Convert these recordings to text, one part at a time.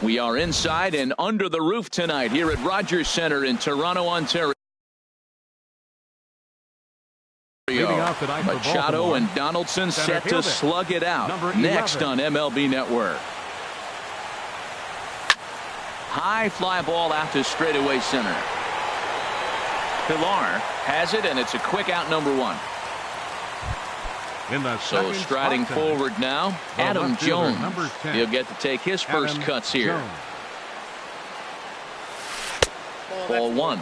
We are inside and under the roof tonight here at Rogers Center in Toronto, Ontario. Machado and Donaldson set to slug it out. Next on MLB Network. High fly ball out to straightaway center. Pilar has it, and it's a quick out, number one. So striding forward now, Adam Jones. He'll get to take his first cuts here. Ball one.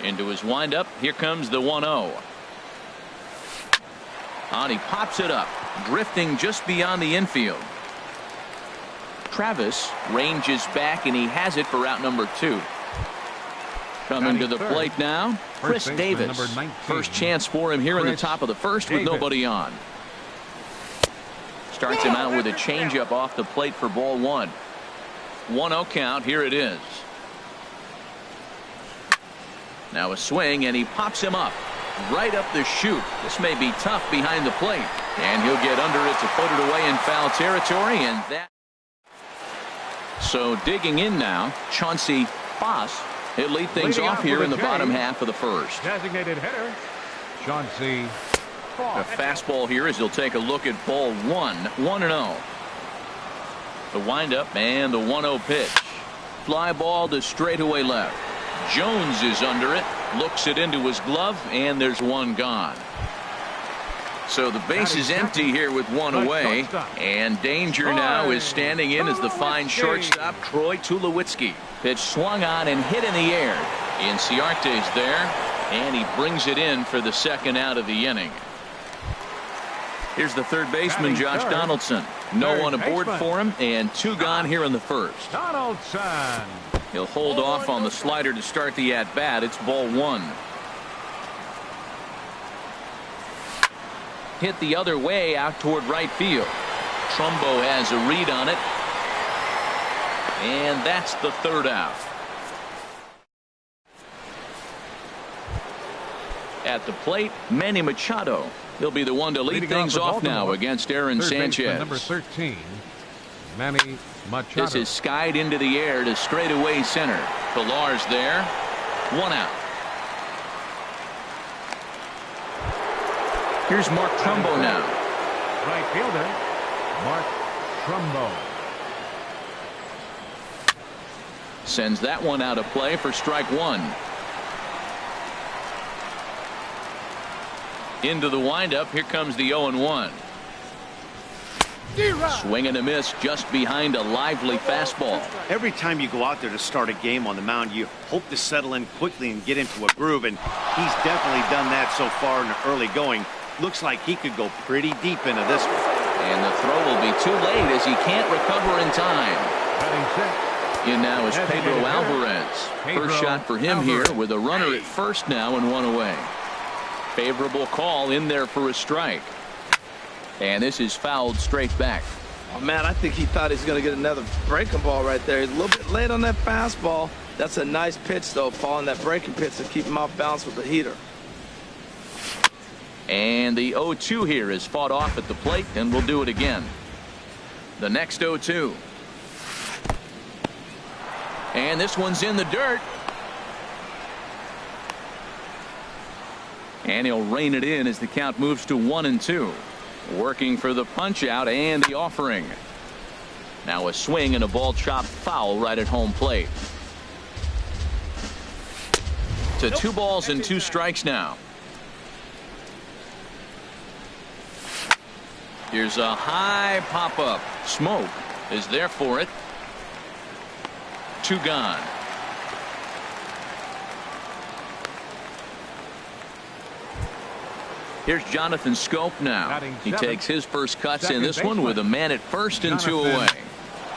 Into his windup. Here comes the 1-0. And he pops it up, drifting just beyond the infield. Travis ranges back, and he has it for out number two. Coming to the plate now, Chris Davis. First chance for him here in the top of the first with nobody on. Starts him out with a changeup off the plate for ball one. 1-0 count. Here it is. Now a swing, and he pops him up right up the chute. This may be tough behind the plate, and he'll get under it to put it away in foul territory. And that. So digging in now, Chauncey Foss. He'll lead things off here in the bottom half of the first. Designated hitter, Chauncey Foss. A fastball here as he'll take a look at ball one. 1-0. The windup and the 1-0 pitch. Fly ball to straightaway left. Jones is under it, looks it into his glove, and there's one gone. So the base is empty here with one away, and danger now is standing in as the fine shortstop Troy Tulowitzki. Pitch swung on and hit in the air. Inciarte's there, and he brings it in for the second out of the inning. Here's the third baseman, Josh Donaldson. No one aboard for him, and two gone here in the first. Donaldson. He'll hold off on the slider to start the at-bat. It's ball one. Hit the other way out toward right field. Trumbo has a read on it. And that's the third out. At the plate, Manny Machado. He'll be the one to lead things off now against Aaron Sanchez. Number 13, Manny Machado. This is skied into the air to straightaway center. Pilar's there. One out. Here's Mark Trumbo now. Right fielder, Mark Trumbo. Sends that one out of play for strike one. Into the windup. Here comes the 0-1. Swing and a miss just behind a lively fastball. Every time you go out there to start a game on the mound, you hope to settle in quickly and get into a groove, and he's definitely done that so far in the early going. Looks like he could go pretty deep into this one. And the throw will be too late as he can't recover in time. In now is Pedro Alvarez. First shot for him here with a runner at first now and one away. Favorable call in there for a strike. And this is fouled straight back. Oh, man, I think he thought he was going to get another breaking ball right there. He's a little bit late on that fastball. That's a nice pitch, though, following that breaking pitch to keep him off balance with the heater. And the 0-2 here is fought off at the plate, and we'll do it again. The next 0-2. And this one's in the dirt. And he'll rein it in as the count moves to 1-2. Working for the punch out and the offering. Now a swing and a ball chopped foul right at home plate. To 2 balls and 2 strikes now. Here's a high pop up. Smoke is there for it. 2 gone. Here's Jonathan Scope now. He takes his first cuts in this one with a man at first and 2 away.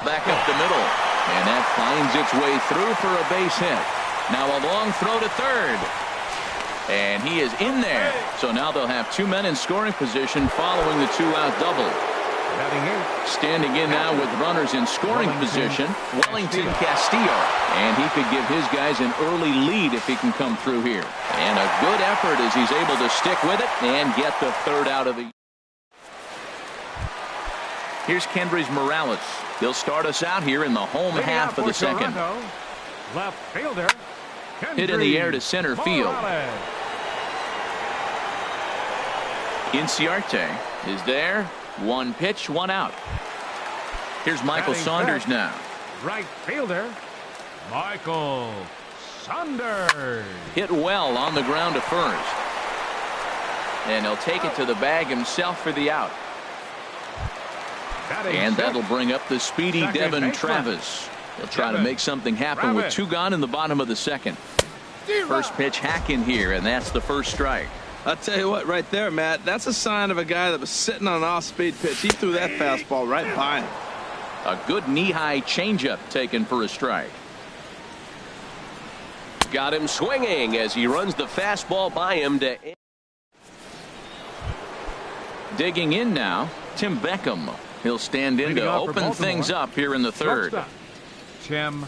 Back up the middle. And that finds its way through for a base hit. Now a long throw to third. And he is in there. So now they'll have 2 men in scoring position following the 2-out double. Standing in now with runners in scoring position, Wellington Castillo. And he could give his guys an early lead if he can come through here. And a good effort as he's able to stick with it and get the third out of the. Here's Kendrys Morales. He'll start us out here in the home half of the second. Left fielder. Hit in the air to center field. Inciarte is there. One pitch, one out. Here's Michael Saunders now. Right fielder, Michael Saunders. Hit well on the ground to first. And he'll take it to the bag himself for the out. And that'll bring up the speedy Devin Travis. He'll try to make something happen with two gone in the bottom of the second. First pitch hack in here, and that's the first strike. I'll tell you what, right there, Matt, that's a sign of a guy that was sitting on an off-speed pitch. He threw that fastball right by him. A good knee-high changeup taken for a strike. Got him swinging as he runs the fastball by him to. Digging in now, Tim Beckham. He'll stand in to open things up here in the third. Tim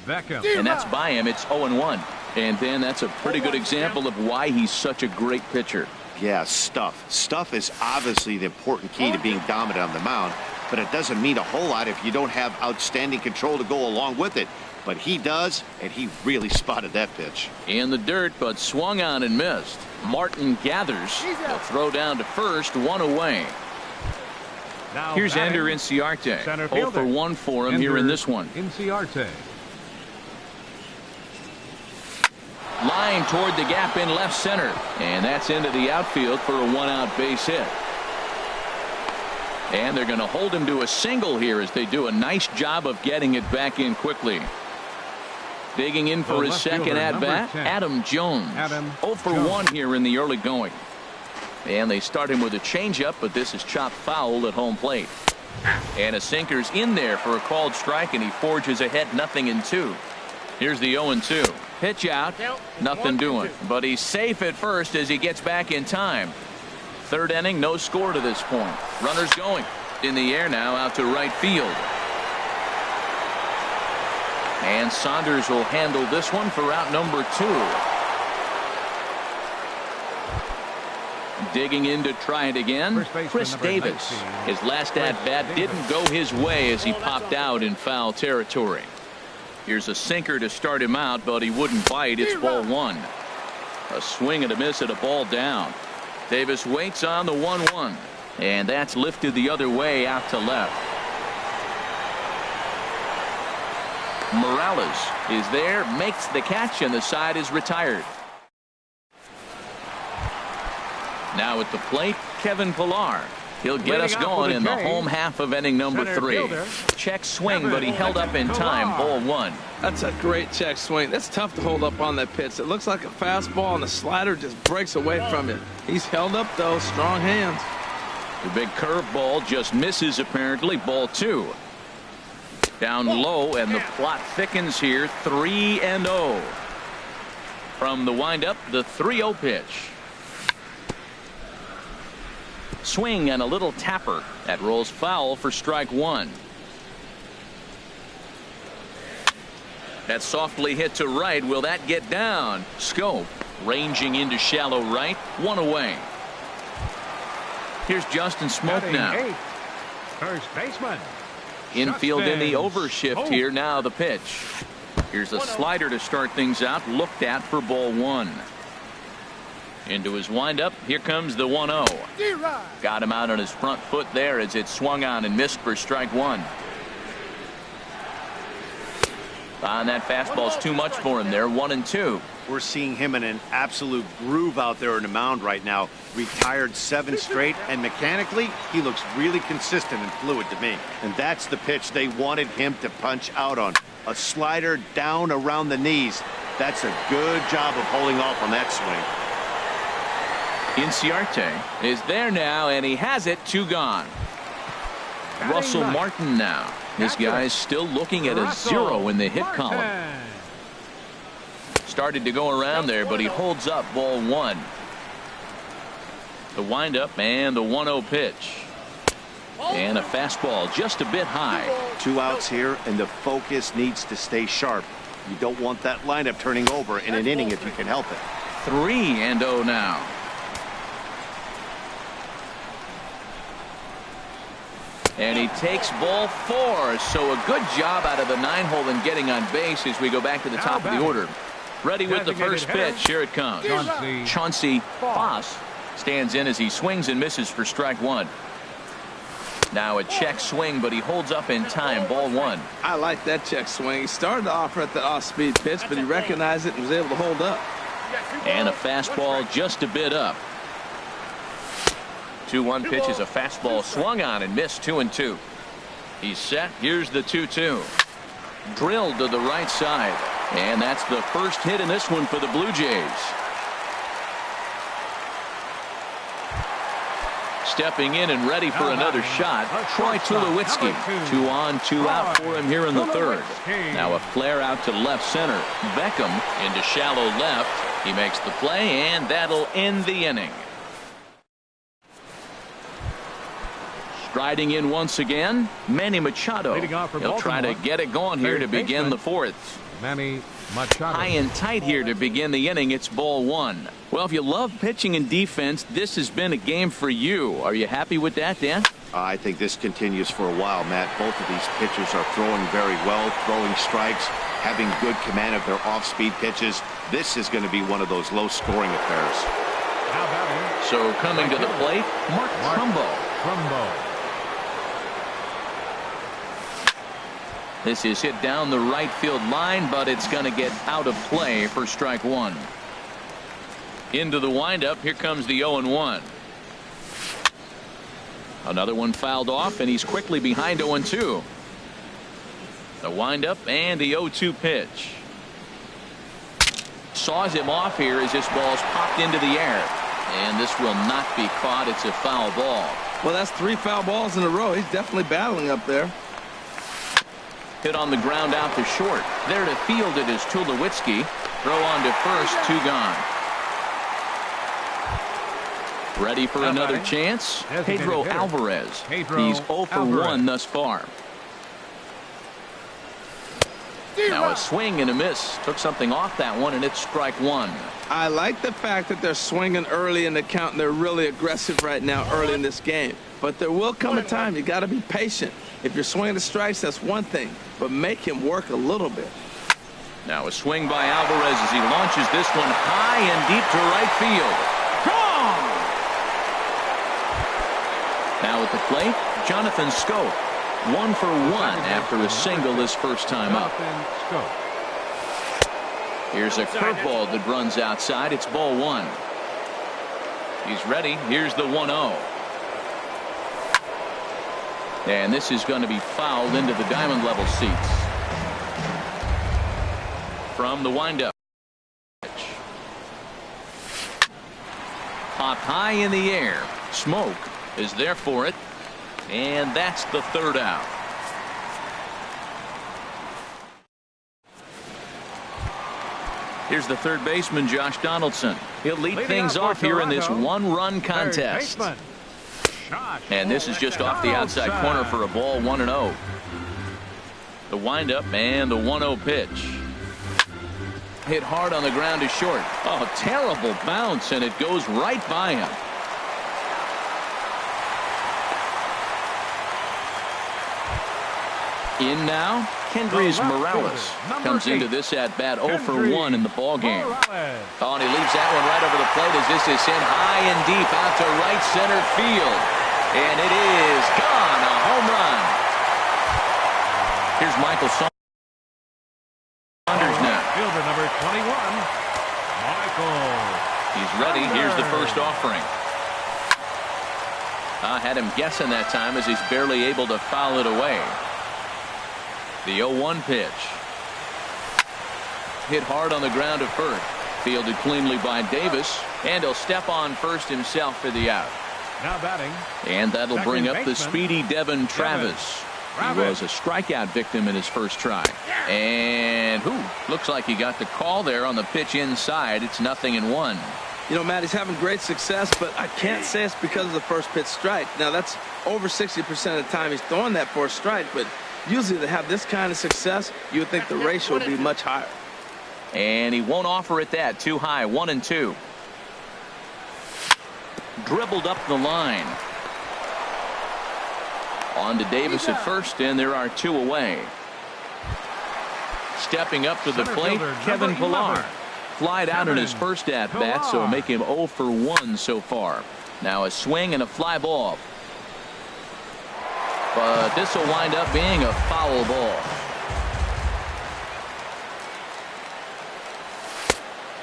Beckham. And that's by him. It's 0-1. And then that's a pretty good example of why he's such a great pitcher. Yeah, stuff. Stuff is obviously the important key to being dominant on the mound, but it doesn't mean a whole lot if you don't have outstanding control to go along with it. But he does, and he really spotted that pitch. In the dirt, but swung on and missed. Martin gathers. He'll throw down to first, one away. Now here's Ender Inciarte. 0 for 1 for him here in this one. Inciarte. Line toward the gap in left center. And that's into the outfield for a one-out base hit. And they're going to hold him to a single here as they do a nice job of getting it back in quickly. Digging in for his second at-bat, Adam Jones. 0 for 1 here in the early going. And they start him with a changeup, but this is chopped foul at home plate. And a sinker's in there for a called strike, and he forges ahead 0-2. Here's the 0-2. Pitch out, nothing doing. But he's safe at first as he gets back in time. Third inning, no score to this point. Runners going. In the air now out to right field. And Saunders will handle this one for out number 2. Digging in to try it again. Chris Davis. His last at-bat didn't go his way as he popped out in foul territory. Here's a sinker to start him out, but he wouldn't bite. It's ball 1. A swing and a miss at a ball down. Davis waits on the 1-1. And that's lifted the other way out to left. Morales is there, makes the catch, and the side is retired. Now at the plate, Kevin Pillar. He'll get us going in the home half of inning number 3. Check swing, but he held up in time. Ball 1. That's a great check swing. That's tough to hold up on that pitch. It looks like a fastball, and the slider just breaks away from it. He's held up, though. Strong hands. The big curveball just misses, apparently. Ball 2. Down low, and the plot thickens here. 3-0. From the windup, the 3-0 pitch. Swing and a little tapper. That rolls foul for strike 1. That softly hit to right. Will that get down? Scope ranging into shallow right. 1 away. Here's Justin Smoke now. First baseman. Infield in the overshift here. Now the pitch. Here's a slider to start things out. Looked at for ball 1. Into his windup. Here comes the 1-0. Got him out on his front foot there as it swung on and missed for strike 1. And that fastball's too much for him there. 1-2. We're seeing him in an absolute groove out there in the mound right now. Retired 7 straight, and mechanically, he looks really consistent and fluid to me. And that's the pitch they wanted him to punch out on. A slider down around the knees. That's a good job of holding off on that swing. Inciarte is there now, and he has it. 2 gone. Russell Martin now. This guy's still looking at a 0 in the hit column. Started to go around there, but he holds up. Ball 1. The windup and the 1-0 pitch. And a fastball just a bit high. 2 outs here, and the focus needs to stay sharp. You don't want that lineup turning over in an inning if you can help it. 3-0 now. And he takes ball 4. So a good job out of the 9-hole in getting on base as we go back to the top of the order. Ready with the first pitch. Here it comes. Chauncey Foss stands in as he swings and misses for strike 1. Now a check swing, but he holds up in time. Ball 1. I like that check swing. He started to offer at the off-speed pitch, but he recognized it and was able to hold up. And a fastball just a bit up. 2-1 pitch is a fastball swung on and missed. 2-2. He's set. Here's the 2-2. Drilled to the right side. And that's the first hit in this one for the Blue Jays. Stepping in and ready for another shot, Troy Tulowitzki. 2 on, 2 out for him here in the third. Now a flare out to left center. Beckham into shallow left. He makes the play, and that'll end the inning. Striding in once again, Manny Machado. He'll try to get it going here to begin the fourth. Manny Machado. High and tight here to begin the inning. It's ball 1. Well, if you love pitching and defense, this has been a game for you. Are you happy with that, Dan? I think this continues for a while, Matt. Both of these pitchers are throwing very well, throwing strikes, having good command of their off-speed pitches. This is going to be one of those low-scoring affairs. So coming to the plate, Mark Trumbo. This is hit down the right field line, but it's going to get out of play for strike 1. Into the windup. Here comes the 0-1. Another one fouled off, and he's quickly behind 0-2. The windup and the 0-2 pitch. Saws him off here as this ball's popped into the air. And this will not be caught. It's a foul ball. Well, that's 3 foul balls in a row. He's definitely battling up there. Hit on the ground out to short. There to field it is Tulowitzki. Throw on to first. 2 gone. Ready for another chance. Pedro Alvarez. He's 0 for 1 thus far. Now a swing and a miss. Took something off that one, and it's strike 1. I like the fact that they're swinging early in the count, and they're really aggressive right now early in this game. But there will come a time you got to be patient. If you're swinging the strikes, that's one thing, but make him work a little bit. Now a swing by Alvarez as he launches this one high and deep to right field. Gone! Now at the plate, Jonathan Scope. 1 for 1 after a single his first time up. Here's a curveball that runs outside. It's ball 1. He's ready. Here's the 1-0. And this is going to be fouled into the diamond level seats. From the windup. Popped high in the air. Smoke is there for it. And that's the third out. Here's the third baseman, Josh Donaldson. He'll lead things off here in this 1-run contest. And this is just off the outside corner for a ball. 1-0. The windup and the 1-0 pitch. Hit hard on the ground to short. Oh, terrible bounce, and it goes right by him. In now, Kendrys Morales comes into this at bat 0 for 1 in the ball game. Oh, and he leaves that one right over the plate as this is sent high and deep out to right center field. And it is gone. A home run. Here's Michael Saunders now. Fielder number 21, Michael. He's ready. Here's the first offering. I had him guessing that time as he's barely able to foul it away. The 0-1 pitch. Hit hard on the ground to first. Fielded cleanly by Davis. And he'll step on first himself for the out. Now batting. And that'll bring up the baseman, speedy Devin Travis. He was a strikeout victim in his first try. And looks like he got the call there on the pitch inside. It's 0-1. You know, Matt, he's having great success, but I can't say it's because of the first pitch strike. Now, that's over 60% of the time he's throwing that for a strike, but usually to have this kind of success, you would think the ratio would be much higher. And he won't offer it that. Too high. 1-2. Dribbled up the line. On to Davis at first, and there are 2 away. Stepping up to the plate, Kevin Pillar. Flied out in his first at-bat, so make him 0 for 1 so far. Now a swing and a fly ball. But this will wind up being a foul ball.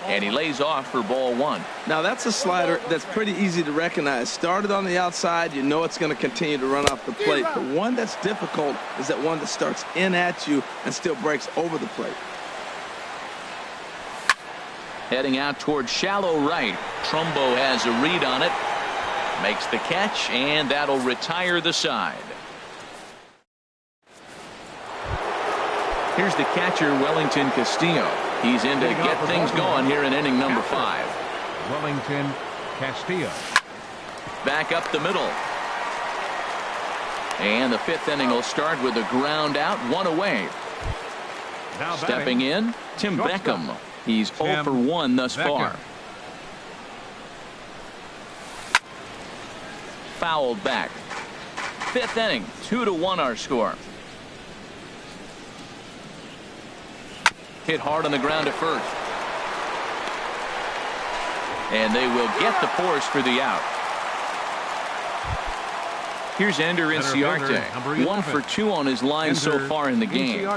And he lays off for ball 1. Now that's a slider that's pretty easy to recognize. Started on the outside, you know it's going to continue to run off the plate. The one that's difficult is that one that starts in at you and still breaks over the plate. Heading out toward shallow right. Trumbo has a read on it. Makes the catch, and that'll retire the side. Here's the catcher, Wellington Castillo. He's in to get things going here in inning number 5. Wellington Castillo. Back up the middle. And the 5th inning will start with a ground out, 1 away. Now stepping in, Tim Beckham. He's 0 for 1 thus far. Fouled back. 5th inning, 2-1 our score. Hit hard on the ground at first. And they will get the force for the out. Here's Ender Inciarte. 1 for 2 on his line so far in the game.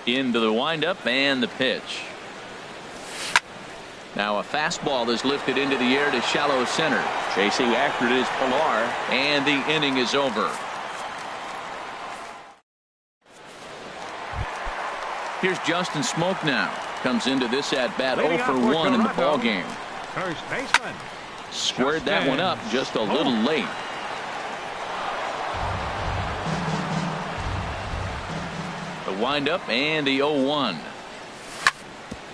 Into the windup and the pitch. Now a fastball is lifted into the air to shallow center. Chasing after it is Pillar, and the inning is over. Here's Justin Smoke now. Comes into this at bat 0 for 1 in the ball game. First baseman. Squared that one up just a little late. The windup and the 0-1.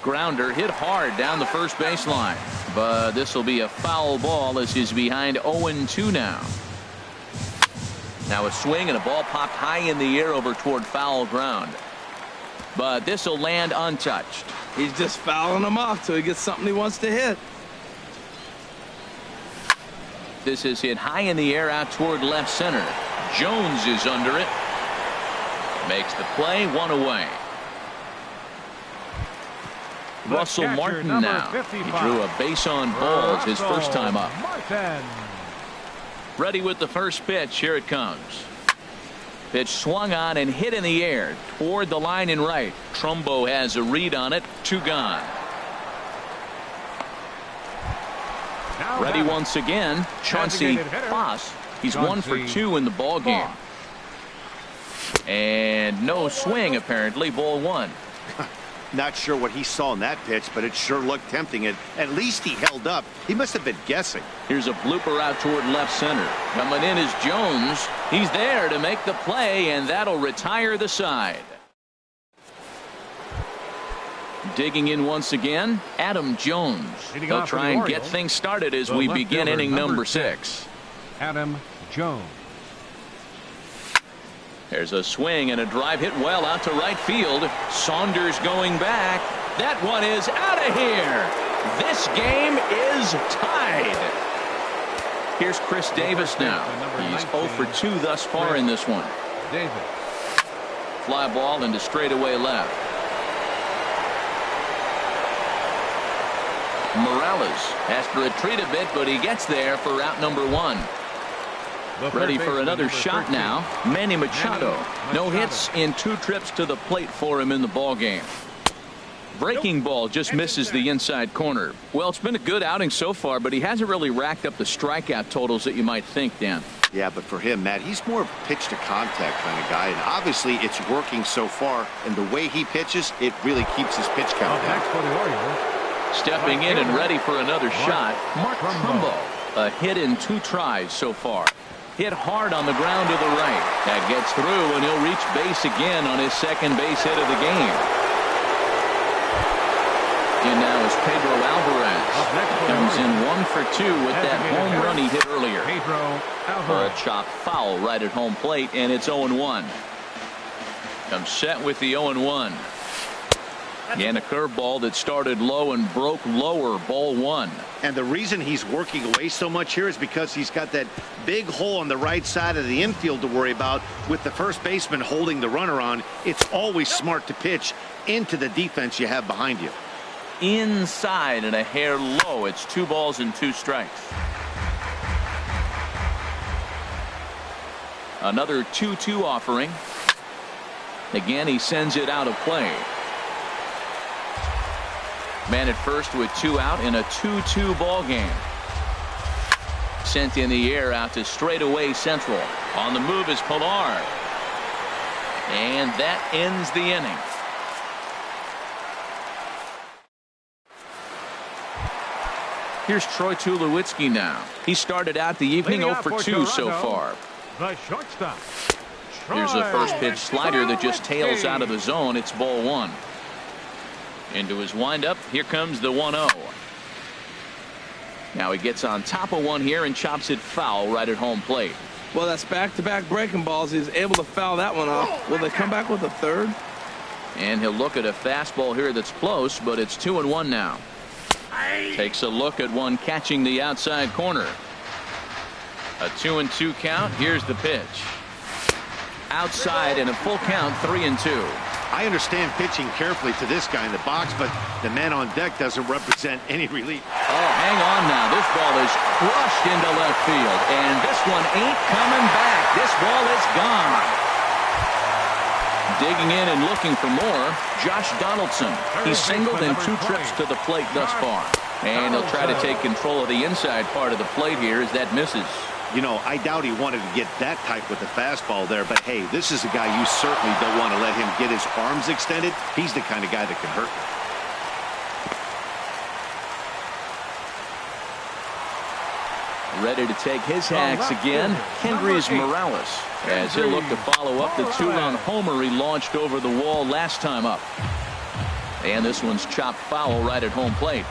Grounder hit hard down the first baseline, but this will be a foul ball as he's behind 0-2 now. Now a swing and a ball popped high in the air over toward foul ground. But this will land untouched. He's just fouling them off till he gets something he wants to hit. This is hit high in the air out toward left center. Jones is under it. Makes the play, 1 away. Russell Martin now. He drew a base on balls his first time up. Ready with the first pitch. Here it comes. Pitch swung on and hit in the air toward the line and right. Trumbo has a read on it. 2 gone. Ready once again. Chauncey Foss. He's 1 for 2 in the ball game. And no swing apparently. Ball 1. Not sure what he saw in that pitch, but it sure looked tempting. At least he held up. He must have been guessing. Here's a blooper out toward left center. Coming in is Jones. He's there to make the play, and that'll retire the side. Digging in once again, Adam Jones. They'll try and get things started as we begin inning number 6. Adam Jones. There's a swing and a drive hit well out to right field. Saunders going back. That one is out of here. This game is tied. Here's Chris Davis now. He's 0 for 2 thus far in this one. Davis. Fly ball into straightaway left. Morales has to retreat a bit, but he gets there for out number 1. Ready for another shot now. Manny Machado. No hits in 2 trips to the plate for him in the ball game. Breaking ball just misses the inside corner. Well, it's been a good outing so far, but he hasn't really racked up the strikeout totals that you might think, Dan. Yeah, but for him, Matt, he's more of a pitch to contact kind of guy, and obviously it's working so far, and the way he pitches, it really keeps his pitch count down. Next for the Orioles. Stepping in and ready for another shot, Mark Trumbo. A hit in 2 tries so far. Hit hard on the ground to the right. That gets through, and he'll reach base again on his second base hit of the game. In now is Pedro Alvarez. Comes in 1 for 2 with that home run he hit earlier. A chop foul right at home plate, and it's 0-1. Comes set with the 0-1. And a curveball that started low and broke lower, ball one. And the reason he's working away so much here is because he's got that big hole on the right side of the infield to worry about with the first baseman holding the runner on. It's always smart to pitch into the defense you have behind you. Inside and a hair low. It's 2 balls and 2 strikes. Another 2-2 offering. Again, he sends it out of play. Man at first with 2 out in a 2-2 ball game. Sent in the air out to straightaway central. On the move is Pilar. And that ends the inning. Here's Troy Tulowitzki now. He started out the evening 0 for 2 so far. The shortstop. Here's a first pitch slider that just tails out of the zone. It's ball one. Into his windup. Here comes the 1-0. Now he gets on top of one here and chops it foul right at home plate. Well, that's back-to-back breaking balls. He's able to foul that one off. Will they come back with a third? And he'll look at a fastball here that's close, but it's 2-1 now. Takes a look at one catching the outside corner. A 2-2 count. Here's the pitch. Outside and a full count, 3-2. I understand pitching carefully to this guy in the box, but the man on deck doesn't represent any relief. Oh, hang on now. This ball is crushed into left field, and this one ain't coming back. This ball is gone. Digging in and looking for more, Josh Donaldson. He's singled in 2 trips to the plate thus far. And he'll try to take control of the inside part of the plate here as that misses. You know, I doubt he wanted to get that type with the fastball there, but hey, this is a guy you certainly don't want to let him get his arms extended. He's the kind of guy that can hurt you. Ready to take his hacks again, Kendrys Morales, as he'll look to follow up the 2-run homer he launched over the wall last time up. And this one's chopped foul right at home plate.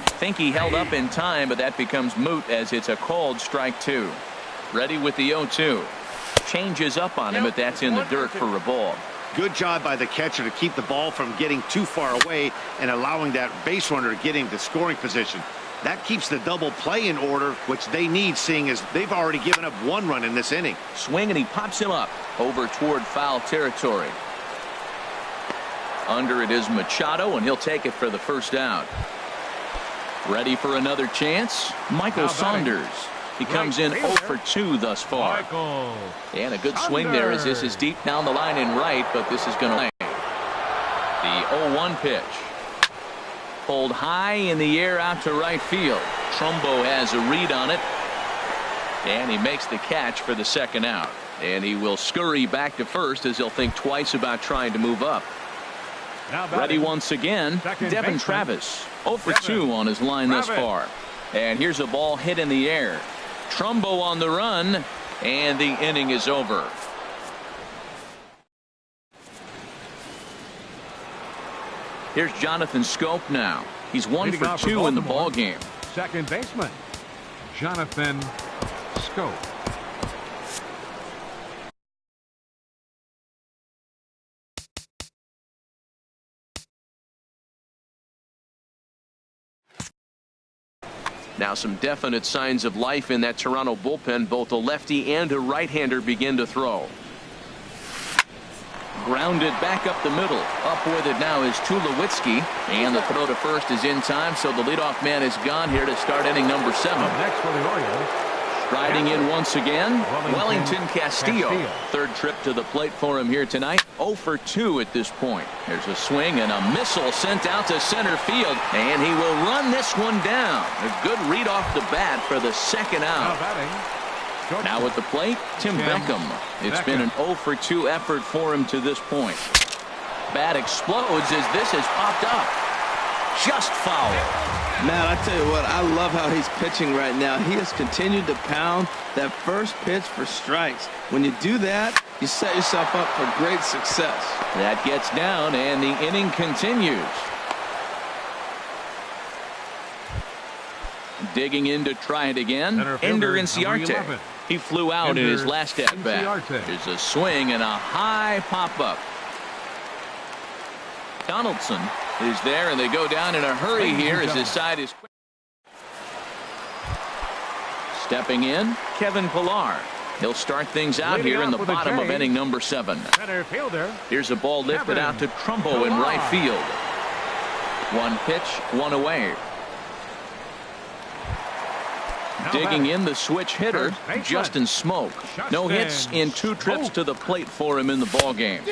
I think he held up in time, but that becomes moot as it's a called strike 2. Ready with the 0-2. Changes up on him, but that's in the dirt for a ball. Good job by the catcher to keep the ball from getting too far away and allowing that base runner to get into scoring position. That keeps the double play in order, which they need, seeing as they've already given up 1 run in this inning. Swing, and he pops him up over toward foul territory. Under it is Machado, and he'll take it for the first out. Ready for another chance? Michael Saunders. He comes in 0 for 2 thus far. And a good swing there as this is deep down the line in right, but this is going to land. The 0-1 pitch. Pulled high in the air out to right field. Trumbo has a read on it. And he makes the catch for the second out. And he will scurry back to first as he'll think twice about trying to move up. Ready once again, Devin Travis. 0 for 2 on his line thus far. And here's a ball hit in the air. Trumbo on the run, and the inning is over. Here's Jonathan Scope now. He's 1 for 2 in the ball game. Second baseman, Jonathan Scope. Now some definite signs of life in that Toronto bullpen. Both a lefty and a right-hander begin to throw. Grounded back up the middle. Up with it now is Tulowitzki. And the throw to first is in time, so the leadoff man is gone here to start inning number 7. Next for the Orioles. Striding in once again, Wellington Castillo. Third trip to the plate for him here tonight. 0 for 2 at this point. There's a swing and a missile sent out to center field, and he will run this one down. A good read off the bat for the second out. Now at the plate, Tim Beckham. It's been an 0 for 2 effort for him to this point. Bat explodes as this has popped up. Just foul. Matt, I tell you what, I love how he's pitching right now. He has continued to pound that first pitch for strikes. When you do that, you set yourself up for great success. That gets down, and the inning continues. Digging in to try it again, Ender Inciarte. He flew out in his last at-bat. There's a swing and a high pop-up. Donaldson is there, and they go down in a hurry here as his side is quick. Stepping in, Kevin Pillar. He'll start things out here in the bottom of inning number 7. Center fielder. Here's a ball lifted out to Trumbo in right field. One pitch, one away. Digging in the switch hitter, Justin Smoke. No hits in 2 trips to the plate for him in the ballgame.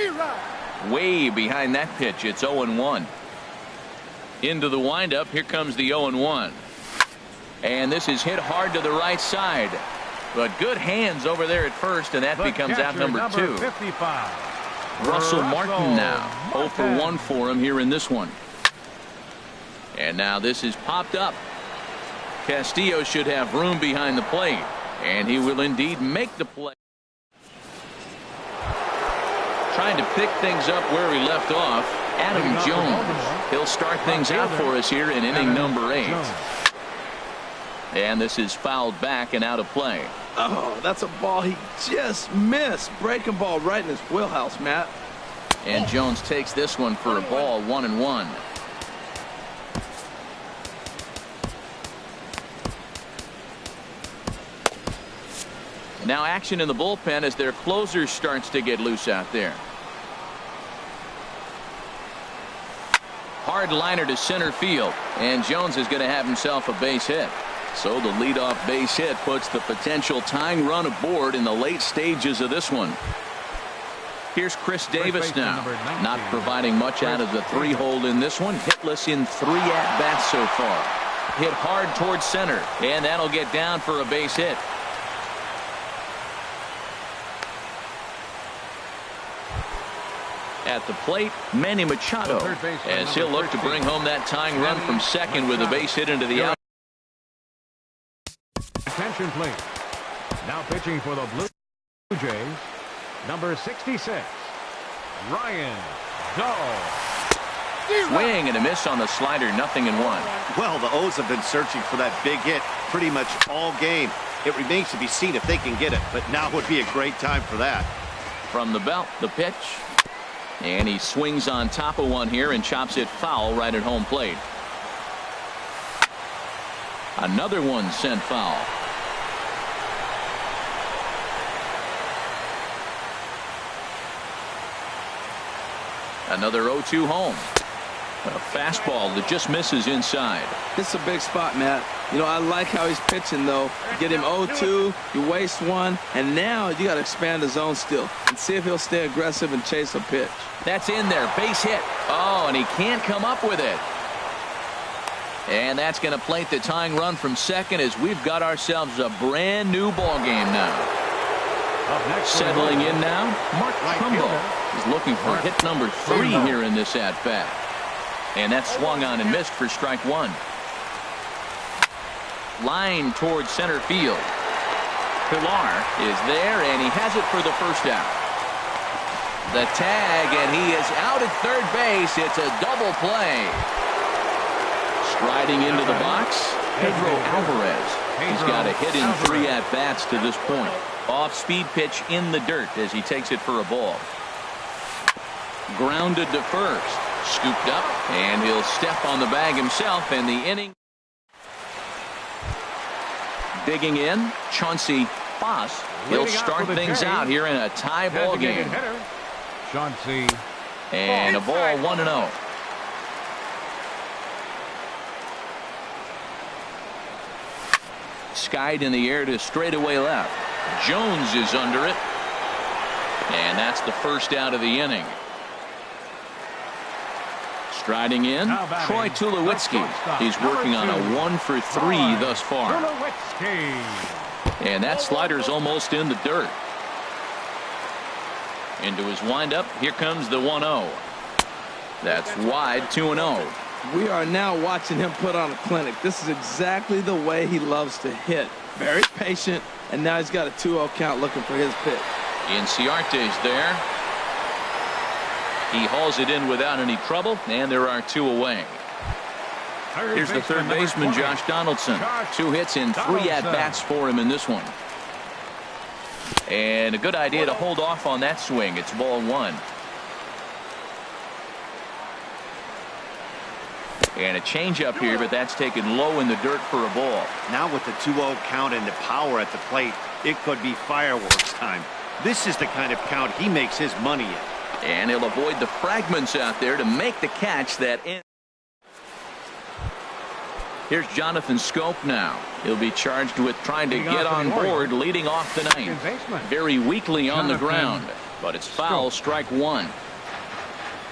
Way behind that pitch, it's 0-1. Into the windup, here comes the 0-1. And this is hit hard to the right side. But good hands over there at first, and that becomes out number 2. 55. Russell Martin now. 0 for 1 for him here in this one. And now this is popped up. Castillo should have room behind the plate, and he will indeed make the play. Trying to pick things up where he left off, Adam Jones. He'll start things out for us here in inning number 8. And this is fouled back and out of play. Oh, that's a ball he just missed. Breaking ball right in his wheelhouse, Matt. And Jones takes this one for a ball, 1-1. Now action in the bullpen as their closer starts to get loose out there. Hard liner to center field, and Jones is going to have himself a base hit. So the leadoff base hit puts the potential tying run aboard in the late stages of this one. Here's Chris Davis now, not providing much out of the 3-hole in this one. Hitless in 3 at-bats so far. Hit hard towards center, and that'll get down for a base hit. At the plate, Manny Machado, as he'll look to bring home that tying run from second with a base hit into the out. Attention, please. Now pitching for the Blue Jays, number 66, Ryan Dahl. Swing and a miss on the slider, 0-1. Well, the O's have been searching for that big hit pretty much all game. It remains to be seen if they can get it, but now would be a great time for that. From the belt, the pitch. And he swings on top of one here and chops it foul right at home plate. Another one sent foul. Another 0-2 home. A fastball that just misses inside. This is a big spot, Matt. You know, I like how he's pitching, though. Get him 0-2, you waste one, and now you got to expand the zone still and see if he'll stay aggressive and chase a pitch. That's in there. Base hit. Oh, and he can't come up with it. And that's going to plate the tying run from second as we've got ourselves a brand new ball game now. Settling in now, Mark Trumbo is looking for hit number 3 here in this at-bat. And that swung on and missed for strike 1. Line towards center field. Pillar is there, and he has it for the first out. The tag, and he is out at third base. It's a double play. Striding into the box, Pedro Alvarez. He's got a hit in 3 at-bats to this point. Off-speed pitch in the dirt as he takes it for a ball. Grounded to first. Scooped up, and he'll step on the bag himself, and the inning. Digging in, Chauncey Foss. He'll start things out here in a tie ball game. Chauncey. And a ball, 1-0. Skied in the air to straightaway left. Jones is under it. And that's the first out of the inning. Striding in, Troy Tulowitzki. He's working on a 1 for 3 thus far. And that slider's almost in the dirt. Into his windup, here comes the 1-0. That's wide, 2-0. We are now watching him put on a clinic. This is exactly the way he loves to hit. Very patient, and now he's got a 2-0 count looking for his pitch. Inciarte's there. He hauls it in without any trouble, and there are 2 away. Here's the third baseman, Josh Donaldson. 2 hits in 3 at-bats for him in this one. And a good idea to hold off on that swing. It's ball 1. And a changeup here, but that's taken low in the dirt for a ball. Now with the 2-0 count and the power at the plate, it could be fireworks time. This is the kind of count he makes his money in. And he'll avoid the fragments out there to make the catch that ends. Here's Jonathan Scope now. He'll be charged with trying to get on board leading off the ninth. Very weakly on the ground, but it's foul, strike one.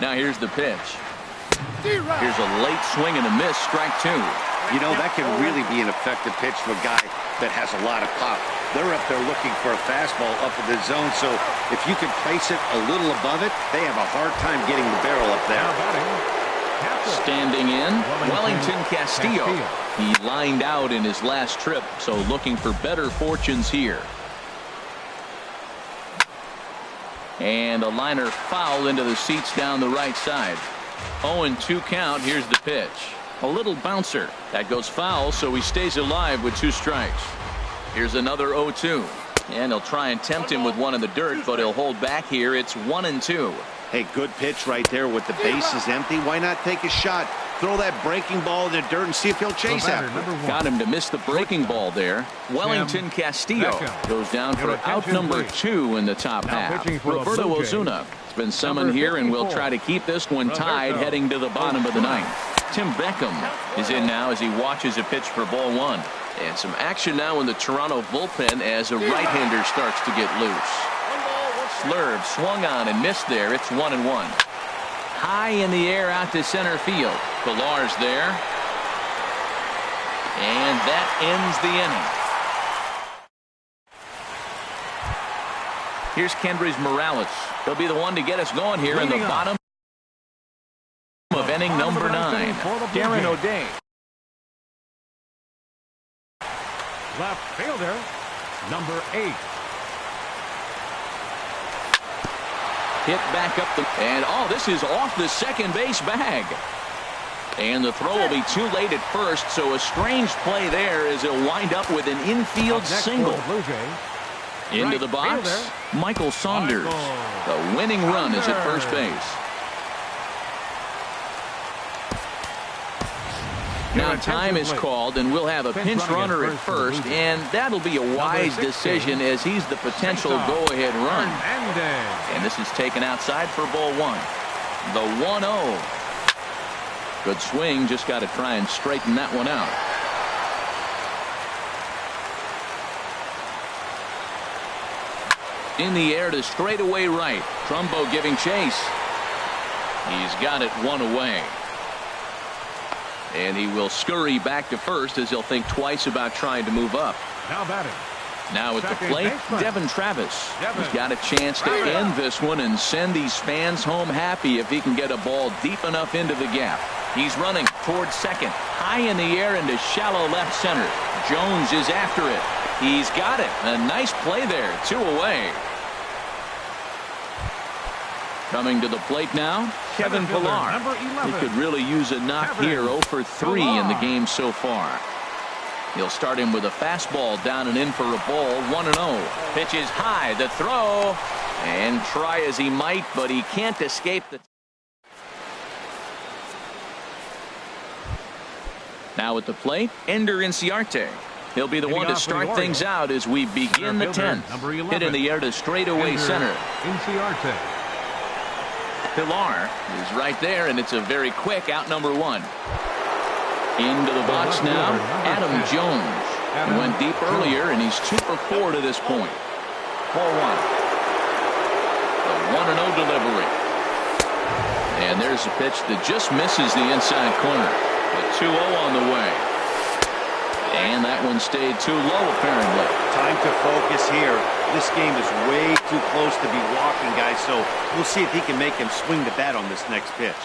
Now here's the pitch. Here's a late swing and a miss, strike two. You know, that can really be an effective pitch to a guy that has a lot of pop. They're up there looking for a fastball up in the zone, so if you can place it a little above it, they have a hard time getting the barrel up there. Standing in, Wellington Castillo. He lined out in his last trip, so looking for better fortunes here. And a liner foul into the seats down the right side. 0-2 count. Here's the pitch. A little bouncer. That goes foul, so he stays alive with 2 strikes. Here's another 0-2. And he'll try and tempt him with one in the dirt, but he'll hold back here. It's 1-2. Hey, good pitch right there with the bases empty. Why not take a shot? Throw that breaking ball in the dirt and see if he'll chase after it. Got him to miss the breaking ball there. Wellington Castillo goes down for out number 2 in the top half. Roberto Ozuna has been summoned here and will try to keep this one tied heading to the bottom of the ninth. Tim Beckham is in now as he watches a pitch for ball one. And some action now in the Toronto bullpen as a right-hander starts to get loose. Slurve swung on and missed there. It's 1-1. High in the air out to center field. Pilar's there. And that ends the inning. Here's Kendrys Morales. He'll be the one to get us going here in the bottom of inning number 9. Darren O'Day. Left fielder, number 8. Hit back up and this is off the second base bag. And the throw will be too late at first, so a strange play there as he'll wind up with an infield single. Into the box, Michael Saunders. The winning run is at first base. Now time is called, and we'll have a pinch runner at first, and that'll be a wise decision as he's the potential go-ahead run. And this is taken outside for ball one. The 1-0. Good swing, just got to try and straighten that one out. In the air to straightaway right. Trumbo giving chase. He's got it one away. And he will scurry back to first as he'll think twice about trying to move up. Now batting. Now at the plate, Devin Travis. He's got a chance to end this one and send these fans home happy if he can get a ball deep enough into the gap. He's running towards second. High in the air into shallow left center. Jones is after it. He's got it. A nice play there. 2 away. Coming to the plate now, Kevin Pillar. He could really use a knock here. 0 for 3 in the game so far. He'll start him with a fastball down and in for a ball. 1-0. Pitch is high. The throw. And try as he might, but he can't escape the. Now at the plate, Ender Inciarte. He'll be the one to start things out as we begin the 10th. Hit in the air to straightaway center. Inciarte. Pilar is right there, and it's a very quick out number 1. Into the box now, Adam Jones. He went deep earlier, and he's 2 for 4 to this point. Ball 1. The 1-0 delivery. And there's a pitch that just misses the inside corner. The 2-0 on the way. And that one stayed too low, apparently. Time to focus here. This game is way too close to be walking, guys, so we'll see if he can make him swing the bat on this next pitch.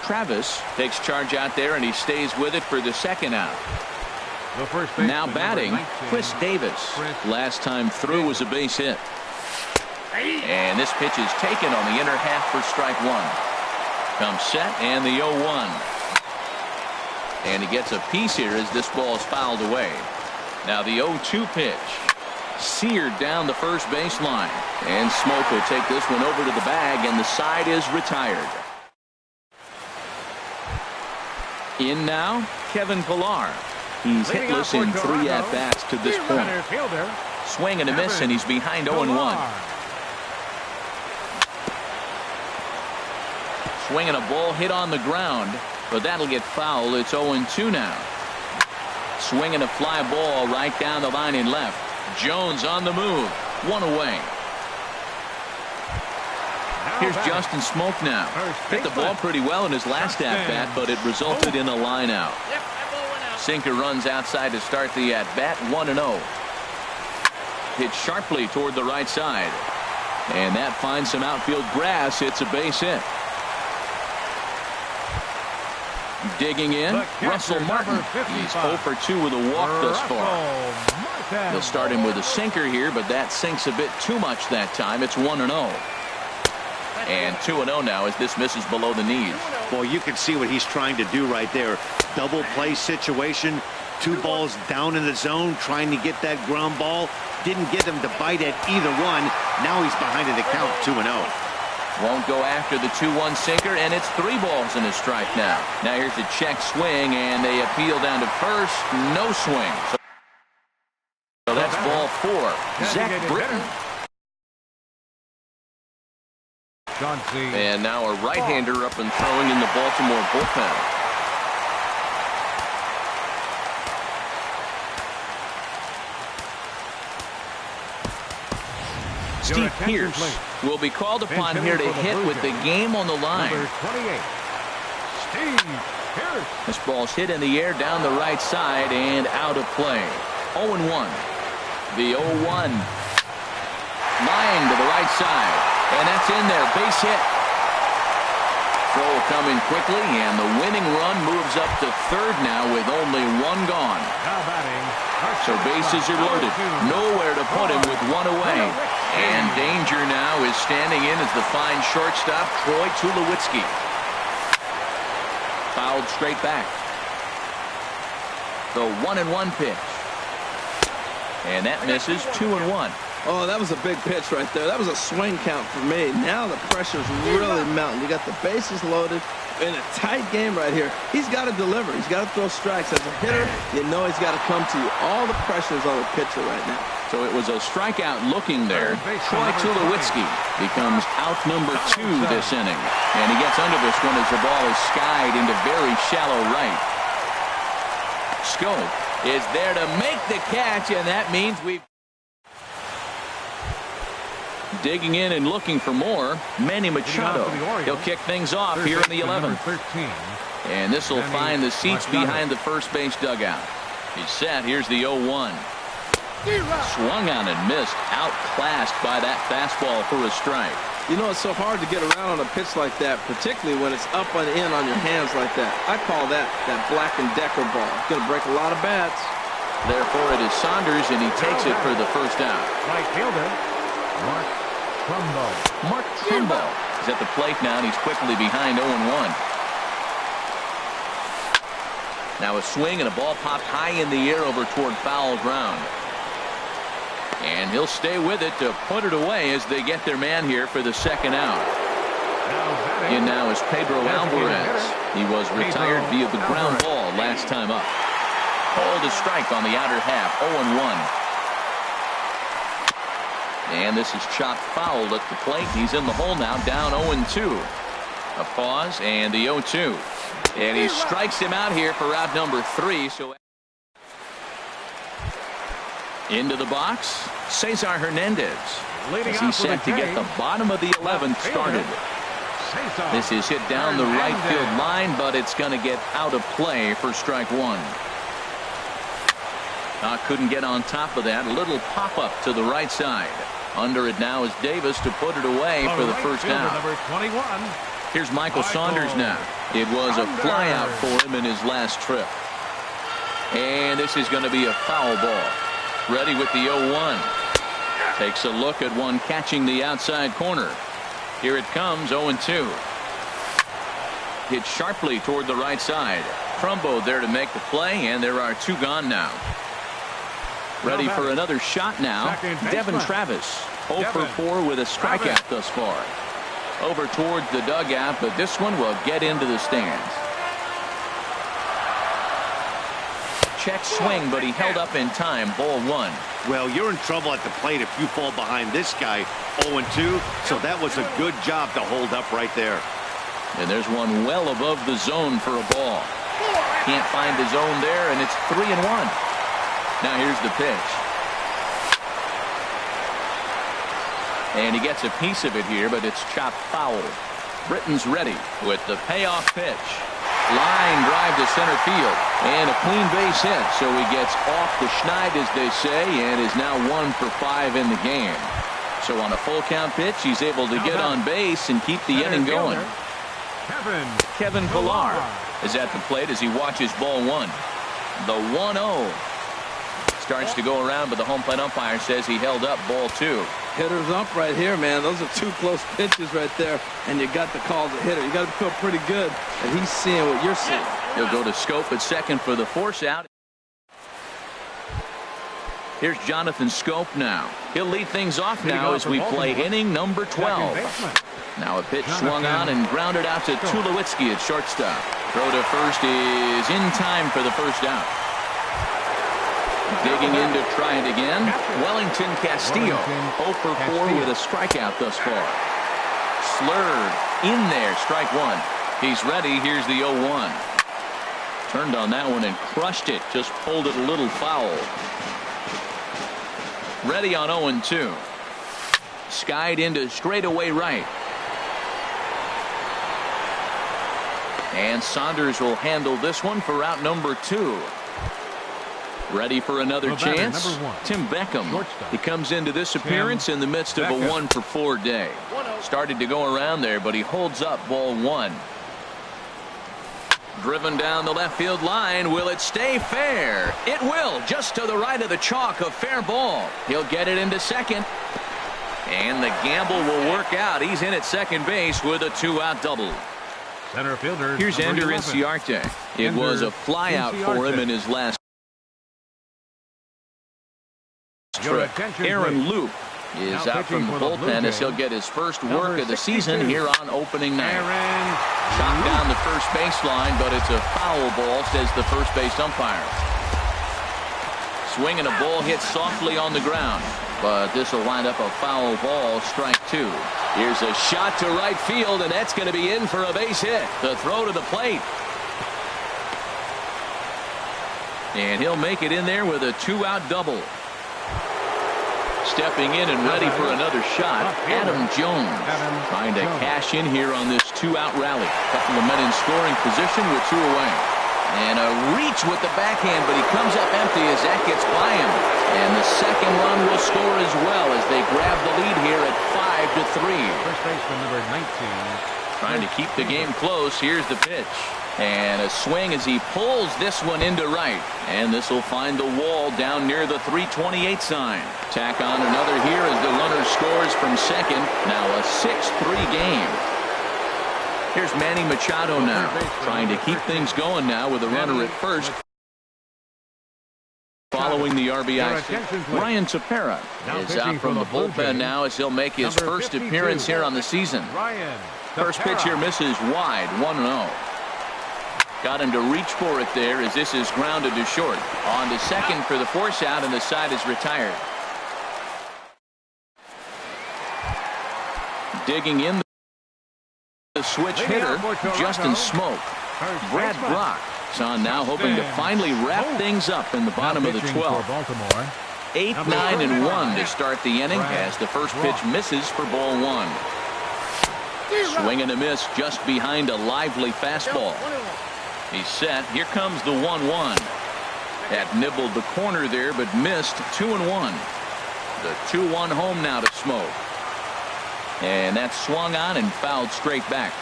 Travis takes charge out there, and he stays with it for the second out. Now batting, Chris Davis. Last time through was a base hit. And this pitch is taken on the inner half for strike 1. Comes set, and the 0-1. And he gets a piece here as this ball is fouled away. Now the 0-2 pitch. Seared down the first baseline. And Smoke will take this one over to the bag, and the side is retired. In now, Kevin Pillar. He's hitless in 3 at-bats to this point. Swing and a miss, and he's behind 0-1. Swing and a ball hit on the ground, but that'll get foul. It's 0-2 now. Swing and a fly ball right down the line in left. Jones on the move. 1 away. Here's Justin Smoke now. Hit the ball pretty well in his last at-bat, but it resulted in a line out. Sinker runs outside to start the at-bat. 1-0. Hit sharply toward the right side, and that finds some outfield grass. It's a base hit. Digging in, Russell Martin. He's 0 for 2 with a walk thus far. He'll start him with a sinker here, but that sinks a bit too much that time. It's 1-0. And 2-0 now as this misses below the knees. Boy, you can see what he's trying to do right there. Double play situation. 2 balls down in the zone, trying to get that ground ball. Didn't get him to bite at either one. Now he's behind in the count, 2-0. Won't go after the 2-1 sinker, and it's 3 balls and a strike now. Now here's a check swing, and they appeal down to first. No swing. So that's ball 4. Zach Britton. And now a right-hander up and throwing in the Baltimore bullpen. Steve Pierce will be called upon here to hit with the game on the line. This ball's hit in the air down the right side and out of play. 0-1. The 0-1. Line to the right side. And that's in there. Base hit. Throw coming quickly, and the winning run moves up to third now with only 1 gone. So bases are loaded. Nowhere to put him with 1 away. And danger now is standing in as the fine shortstop, Troy Tulowitzki. Fouled straight back. The 1-1 pitch. And that misses. 2-1. Oh, that was a big pitch right there. That was a swing count for me. Now the pressure's really mounting. You got the bases loaded in a tight game right here. He's got to deliver. He's got to throw strikes. As a hitter, you know he's got to come to you. All the pressure's on the pitcher right now. So it was a strikeout looking there. Troy Tulowitzki becomes out number 2 this inning. And he gets under this one as the ball is skied into very shallow right. Scope is there to make the catch, and that means we've... Digging in and looking for more, Manny Machado. He'll kick things off here in the 11th. And this will find the seats behind the first base dugout. He's set. Here's the 0-1. Swung on and missed. Outclassed by that fastball for a strike. You know, it's so hard to get around on a pitch like that, particularly when it's up and in on your hands like that. I call that Black & Decker ball. It's going to break a lot of bats. Therefore, it is Saunders, and he takes it for the first out. Right fielder, Mark Trumbo. Mark Trumbo is at the plate now, and he's quickly behind 0-1. Now a swing and a ball popped high in the air over toward foul ground. And he'll stay with it to put it away as they get their man here for the second out. In now is Pedro Alvarez. He was retired via the ground ball last time up. Called a strike on the outer half. 0-1. And this is chopped foul at the plate. He's in the hole now, down 0-2. A pause and the 0-2. And he strikes him out here for out number 3. So into the box, Cesar Hernandez. As he's set to get the bottom of the 11th started. This is hit down the right field line, but it's going to get out of play for strike 1. Couldn't get on top of that. A little pop-up to the right side. Under it now is Davis to put it away for the first out. Here's Michael Saunders now. It was a fly out for him in his last trip. And this is going to be a foul ball. Ready with the 0-1. Takes a look at one catching the outside corner. Here it comes, 0-2. Hit sharply toward the right side. Trumbo there to make the play, and there are 2 gone now. Ready for another shot now. Devin Travis, 0 for 4 with a strikeout thus far. Over towards the dugout, but this one will get into the stands. check swing, but he held up in time. Ball 1. Well, you're in trouble at the plate if you fall behind this guy 0-2, so that was a good job to hold up right there. And there's one well above the zone for a ball. Can't find the zone there, and it's 3-1. Now here's the pitch. And he gets a piece of it here, but it's chopped foul. Britton's ready with the payoff pitch. Line drive to center field. And a clean base hit, so he gets off the schneid, as they say, and is now 1 for 5 in the game. So on a full count pitch, he's able to get on base and keep the inning going. Kevin Pillar is at the plate as he watches ball 1. The 1-0 starts to go around, but the home plate umpire says he held up ball 2. Hitter's up right here, man. Those are 2 close pitches right there, and you got the call to hitter. You got to feel pretty good that he's seeing what you're seeing. He'll go to Scope at second for the force out. Here's Jonathan Scope now. He'll lead things off now as we play inning number 12. Now a pitch swung on and grounded out to Tulowitzki at shortstop. Throw to first is in time for the first out. Digging in to try it again. Wellington Castillo 0 for 4 with a strikeout thus far. Slurred in there, strike 1. He's ready. Here's the 0-1. Turned on that one and crushed it. Just pulled it a little foul. Ready on 0-2. Skied into straightaway right. And Saunders will handle this one for out number 2. Ready for another chance. Tim Beckham. He comes into this appearance in the midst of a 1 for 4 day. Started to go around there, but he holds up ball 1. Driven down the left field line. Will it stay fair? It will. Just to the right of the chalk, a fair ball. He'll get it into second. And the gamble will work out. He's in at second base with a 2-out double. Center fielder. Here's Ender Inciarte. It was a flyout for him in his last trip. Aaron Luke is out from the bullpen as he'll get his first work of the season here on opening night. Shot down the first baseline, but it's a foul ball, says the first base umpire. Swing and a ball hit softly on the ground, but this will wind up a foul ball, strike 2. Here's a shot to right field, and that's going to be in for a base hit. The throw to the plate. And he'll make it in there with a 2-out double. Stepping in and ready for another shot, Adam Jones. Trying to cash in here on this 2-out rally. Couple of men in scoring position with 2 away. And a reach with the backhand, but he comes up empty as that gets by him. And the second run will score as well as they grab the lead here at 5-3. First baseman number 19. Trying to keep the game close. Here's the pitch. And a swing as he pulls this one into right. And this will find the wall down near the 328 sign. Tack on another here as the runner scores from second. Now a 6-3 game. Here's Manny Machado now. Trying to keep things going now with a runner at first. Following the RBI. Ryan Tepera is out from the bullpen now as he'll make his first appearance here on the season. First pitch here misses wide, 1-0. Got him to reach for it there as this is grounded to short. On to second for the force out, and the side is retired. Digging in the switch hitter, Justin Smoke. Brad Brock is on now, hoping to finally wrap things up in the bottom of the 12th. 8, 9, and 1 to start the inning as the first pitch misses for ball 1. Swing and a miss just behind a lively fastball. He's set. Here comes the 1-1. That nibbled the corner there, but missed. 2-1. The 2-1 home now to Smoke. And that swung on and fouled straight back.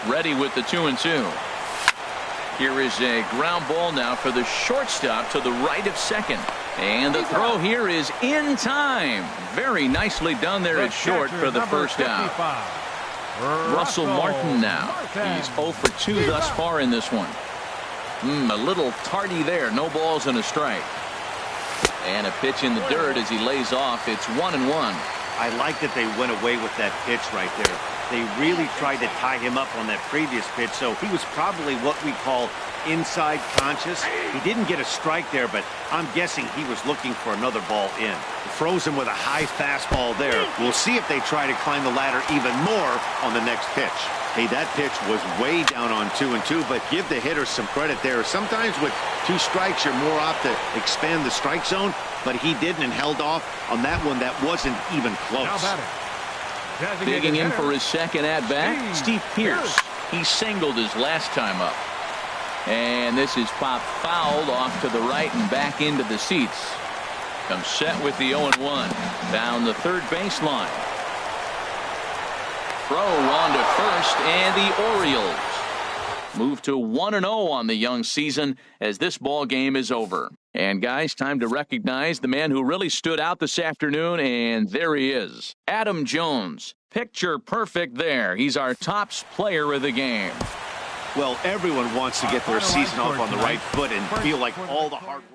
Ready with the 2-2. Here is a ground ball now for the shortstop to the right of second. And the throw here is in time. Very nicely done there at short for the first out. Russell Martin now. He's 0 for 2 thus far in this one. A little tardy there. No balls and a strike. And a pitch in the dirt as he lays off. It's 1-1. I like that they went away with that pitch right there. They really tried to tie him up on that previous pitch, so he was probably what we call inside conscious. He didn't get a strike there, but I'm guessing he was looking for another ball in. Froze him with a high fastball there. We'll see if they try to climb the ladder even more on the next pitch. Hey, that pitch was way down on 2-2, but give the hitter some credit there. Sometimes with 2 strikes, you're more apt to expand the strike zone, but he didn't and held off on that one that wasn't even close. Now batting. Digging in hitter, for his second at-bat, Steve Pierce. He singled his last time up. And this is popped fouled off to the right and back into the seats. Comes set with the 0-1. Down the third baseline. Throw on to first, and the Orioles move to 1-0 on the young season as this ball game is over. And guys, time to recognize the man who really stood out this afternoon, and there he is. Adam Jones. Picture perfect there. He's our tops player of the game. Well, everyone wants to get their season off on the right foot and feel like all the hard work.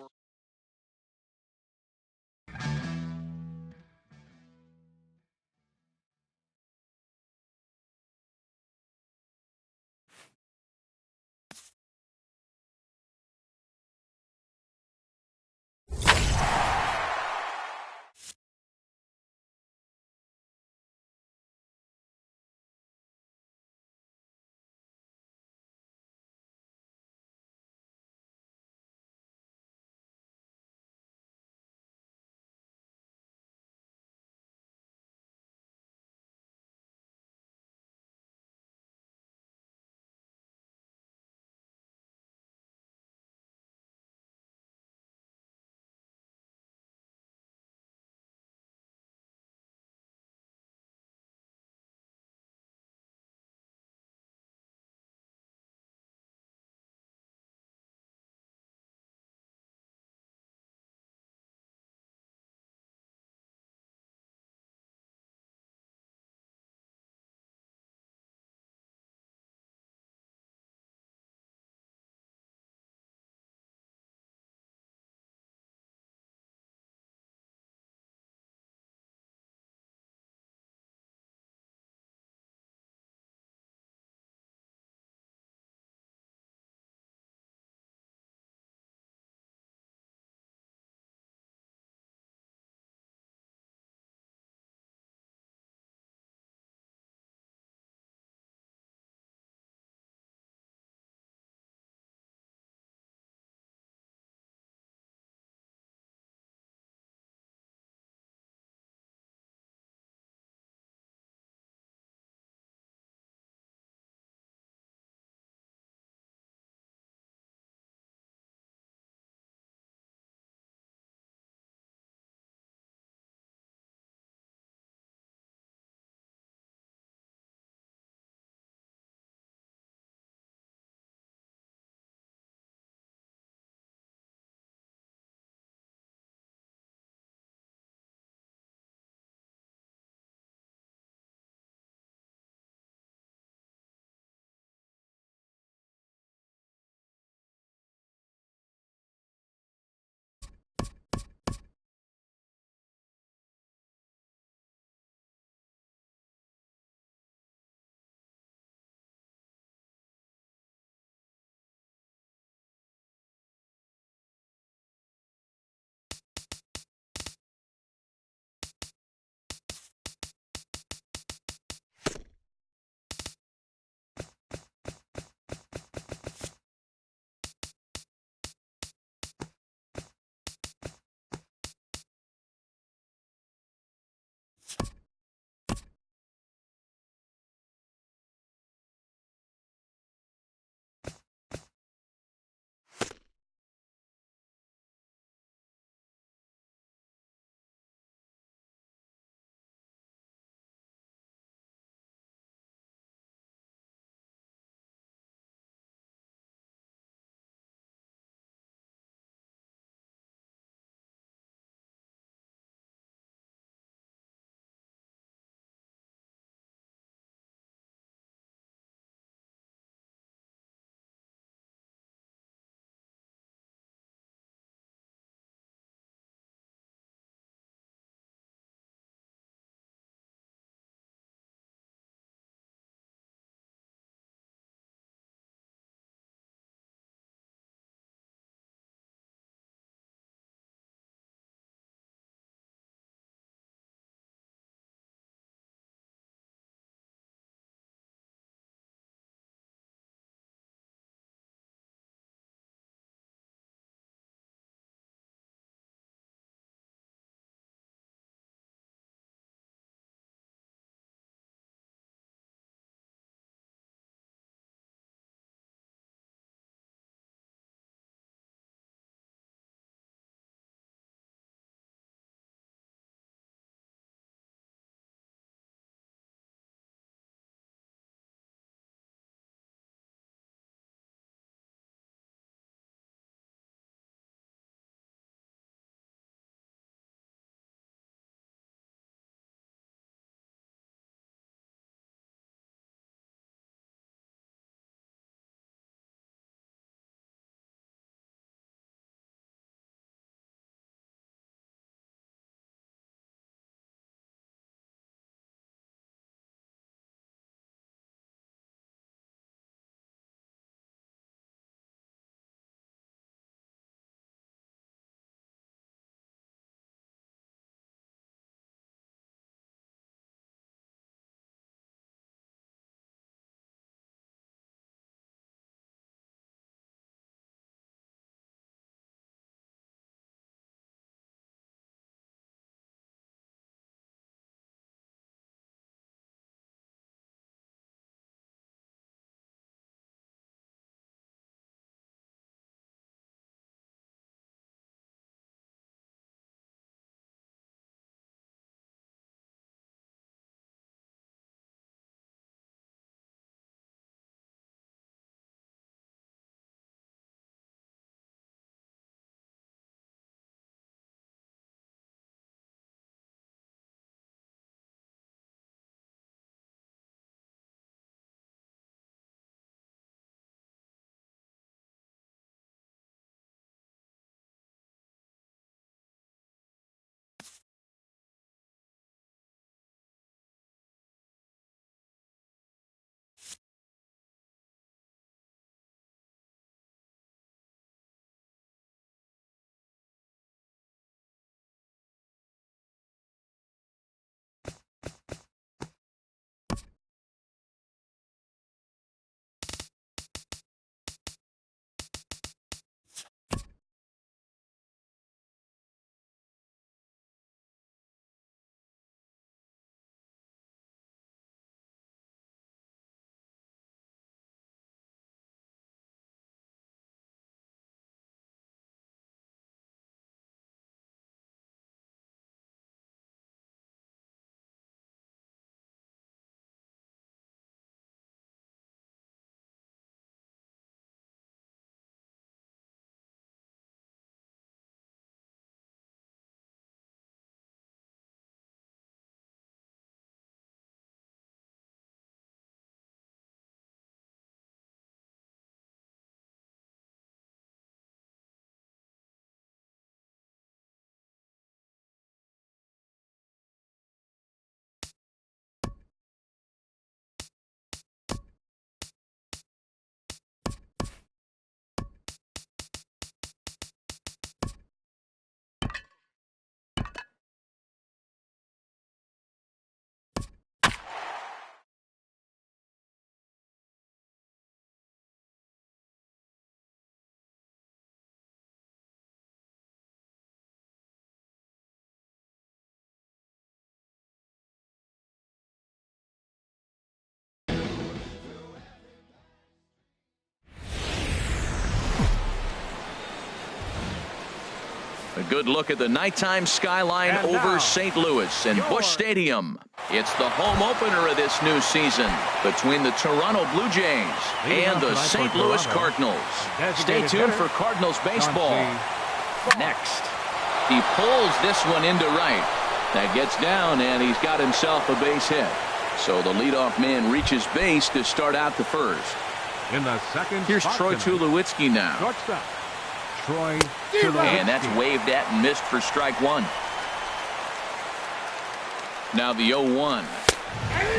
A good look at the nighttime skyline And over now, St. Louis and Busch Stadium. It's the home opener of this new season between the Toronto Blue Jays and the St. Louis Cardinals. Stay tuned for Cardinals baseball. Next, he pulls this one into right. That gets down, and he's got himself a base hit. So the leadoff man reaches base to start out the first. In the second Here's spot Troy tonight, Tulowitzki now. shortstop, Troy And that's Tulowitzki. waved at and missed for strike one. Now the 0-1.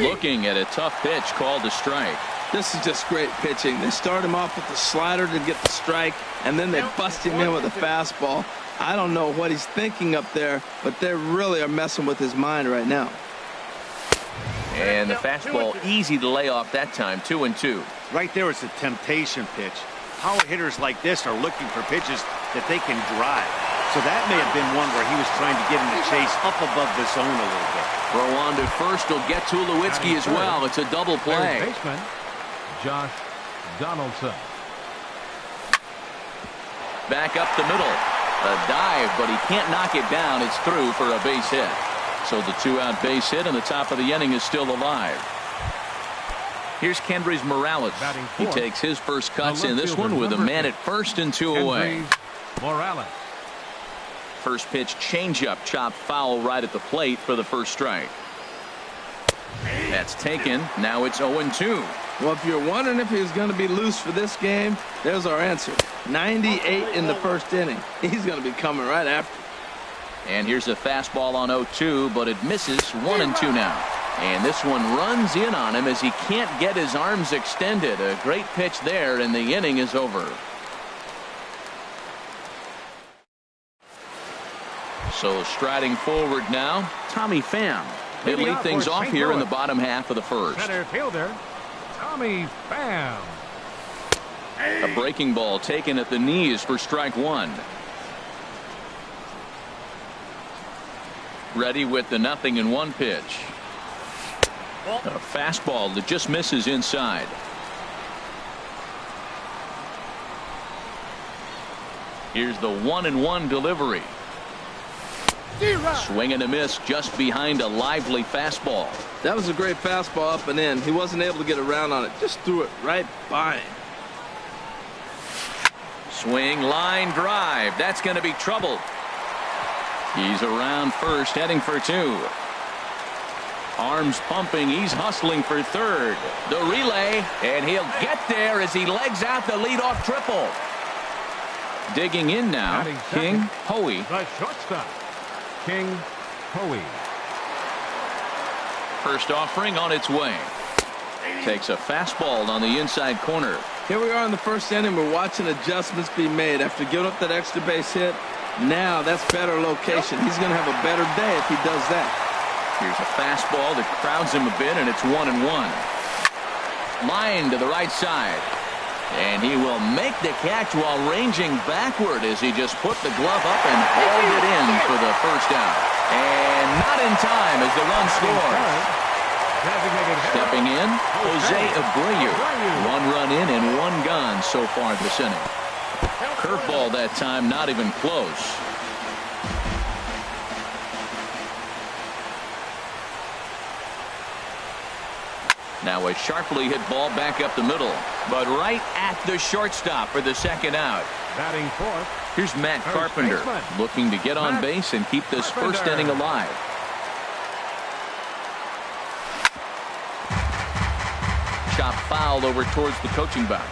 Looking at a tough pitch called a strike. This is just great pitching. They start him off with the slider to get the strike, and then they bust him in with a fastball. I don't know what he's thinking up there, but they really are messing with his mind right now. And the fastball easy to lay off that time. 2-2. Right there, it's a temptation pitch. Power hitters like this are looking for pitches that they can drive. So that may have been one where he was trying to get him to chase up above the zone a little bit. Throw on to first will get Tulowitzki as well. It's a double play. Third baseman, Josh Donaldson. Back up the middle. A dive, but he can't knock it down. It's through for a base hit. So the 2-out base hit and the top of the inning is still alive. Here's Kendrys Morales. He takes his first cuts in this one with a man at first and 2 away. Morales. First pitch changeup chopped foul right at the plate for the first strike. That's taken. Now it's 0-2. Well, if you're wondering if he's going to be loose for this game, there's our answer. 98 in the first inning. He's going to be coming right after. And here's a fastball on 0-2, but it misses. 1-2 now. And this one runs in on him as he can't get his arms extended. A great pitch there, and the inning is over. So striding forward now, Tommy Pham. He'll lead things off here in the bottom half of the first. Center fielder, Tommy Pham. A breaking ball taken at the knees for strike one. Ready with the 0-1 pitch. A fastball that just misses inside. Here's the 1-1 delivery. Swing and a miss just behind a lively fastball. That was a great fastball up and in. He wasn't able to get around on it. Just threw it right by him. Swing, line drive. That's going to be trouble. He's around first, heading for 2. Arms pumping. He's hustling for third. The relay, and he'll get there as he legs out the leadoff triple. Digging in now, King Hoey. The shortstop, King Hoey. First offering on its way. Takes a fastball on the inside corner. Here we are in the first inning. We're watching adjustments be made after giving up that extra base hit. Now that's better location. He's going to have a better day if he does that. Here's a fastball that crowds him a bit, and it's 1-1. Line to the right side. And he will make the catch while ranging backward as he just put the glove up and hauled it in for the first out. And not in time as the run scores. Stepping in, Jose Abreu. 1 run in and 1 gone so far this inning. Curveball that time, not even close. Now a sharply hit ball back up the middle, but right at the shortstop for the second out. Batting fourth. Here's Matt First Carpenter baseman. looking to get on Matt base and keep this first Carpenter. inning alive. Chop foul over towards the coaching box.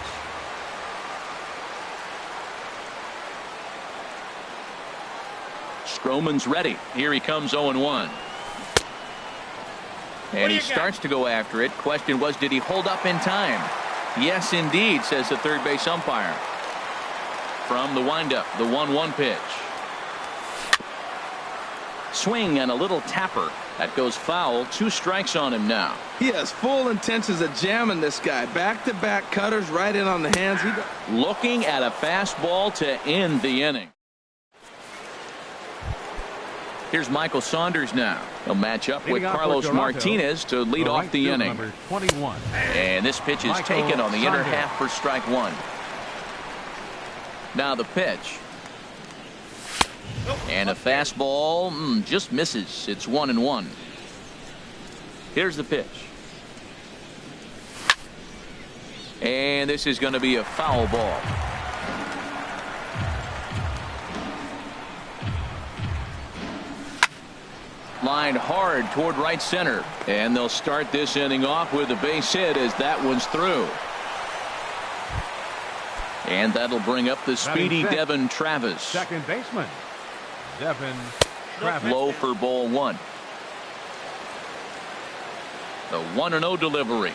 Stroman's ready. Here he comes 0-1. And he starts to go after it. Question was, did he hold up in time? Yes, indeed, says the third base umpire. From the windup, the 1-1 pitch. Swing and a little tapper. That goes foul. 2 strikes on him now. He has full intentions of jamming this guy. Back-to-back cutters right in on the hands. Looking at a fastball to end the inning. Here's Michael Saunders now. He'll match up with Carlos Martinez to lead off the inning. Number 21. And this pitch is taken on the inner half for strike 1. Now the pitch. And a fastball just misses. It's 1-1. Here's the pitch. And this is going to be a foul ball. Lined hard toward right center. And they'll start this inning off with a base hit as that one's through. And that'll bring up the speedy Devin Travis. Second baseman, Devin Travis. Low for ball one. The 1-0 delivery.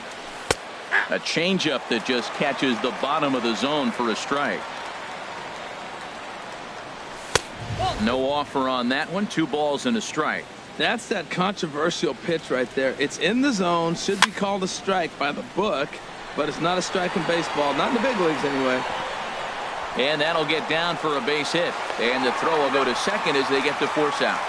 A changeup that just catches the bottom of the zone for a strike. No offer on that one. 2 balls and a strike. That's that controversial pitch right there. It's in the zone, should be called a strike by the book, but it's not a strike in baseball, not in the big leagues anyway. And that'll get down for a base hit. And the throw will go to second as they get the force out.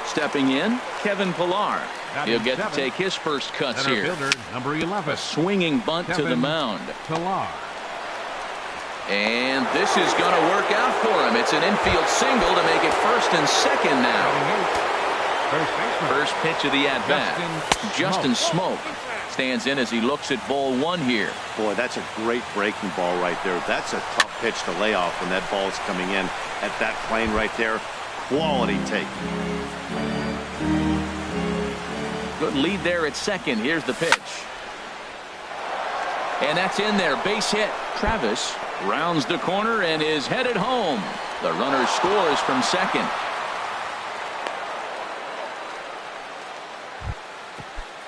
Stepping in, Kevin Pillar. He'll get to take his first cuts Center here. fielder, number 11. A swinging bunt to the mound. Pillar. And this is going to work out for him. It's an infield single to make it first and second now. First pitch of the at-bat. Justin Smoke stands in as he looks at ball one here. Boy, that's a great breaking ball right there. That's a tough pitch to lay off when that ball's coming in at that plane right there. Quality take. Good lead there at second. Here's the pitch. And that's in there. Base hit. Travis rounds the corner and is headed home. The runner scores from second.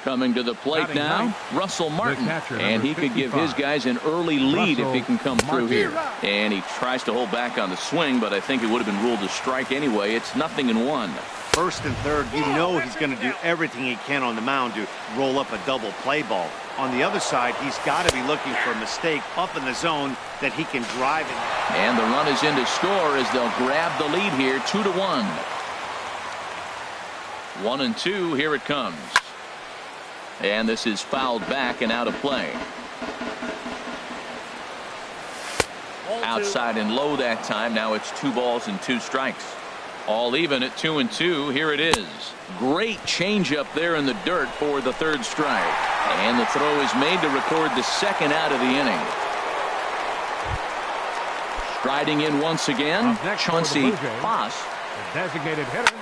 Coming to the plate now, Russell Martin. And he could give his guys an early lead if he can come through here. And he tries to hold back on the swing, but I think it would have been ruled a strike anyway. It's 0-1. First and third, you know he's going to do everything he can on the mound to roll up a double play ball. On the other side, he's got to be looking for a mistake up in the zone that he can drive in. And the run is in to score as they'll grab the lead here, 2-1. 1-2, here it comes. And this is fouled back and out of play. Outside and low that time. Now it's 2 balls and 2 strikes. All even at 2-2. Here it is. Great changeup there in the dirt for the third strike. And the throw is made to record the second out of the inning. Striding in once again, Chauncey Foss Designated hitter.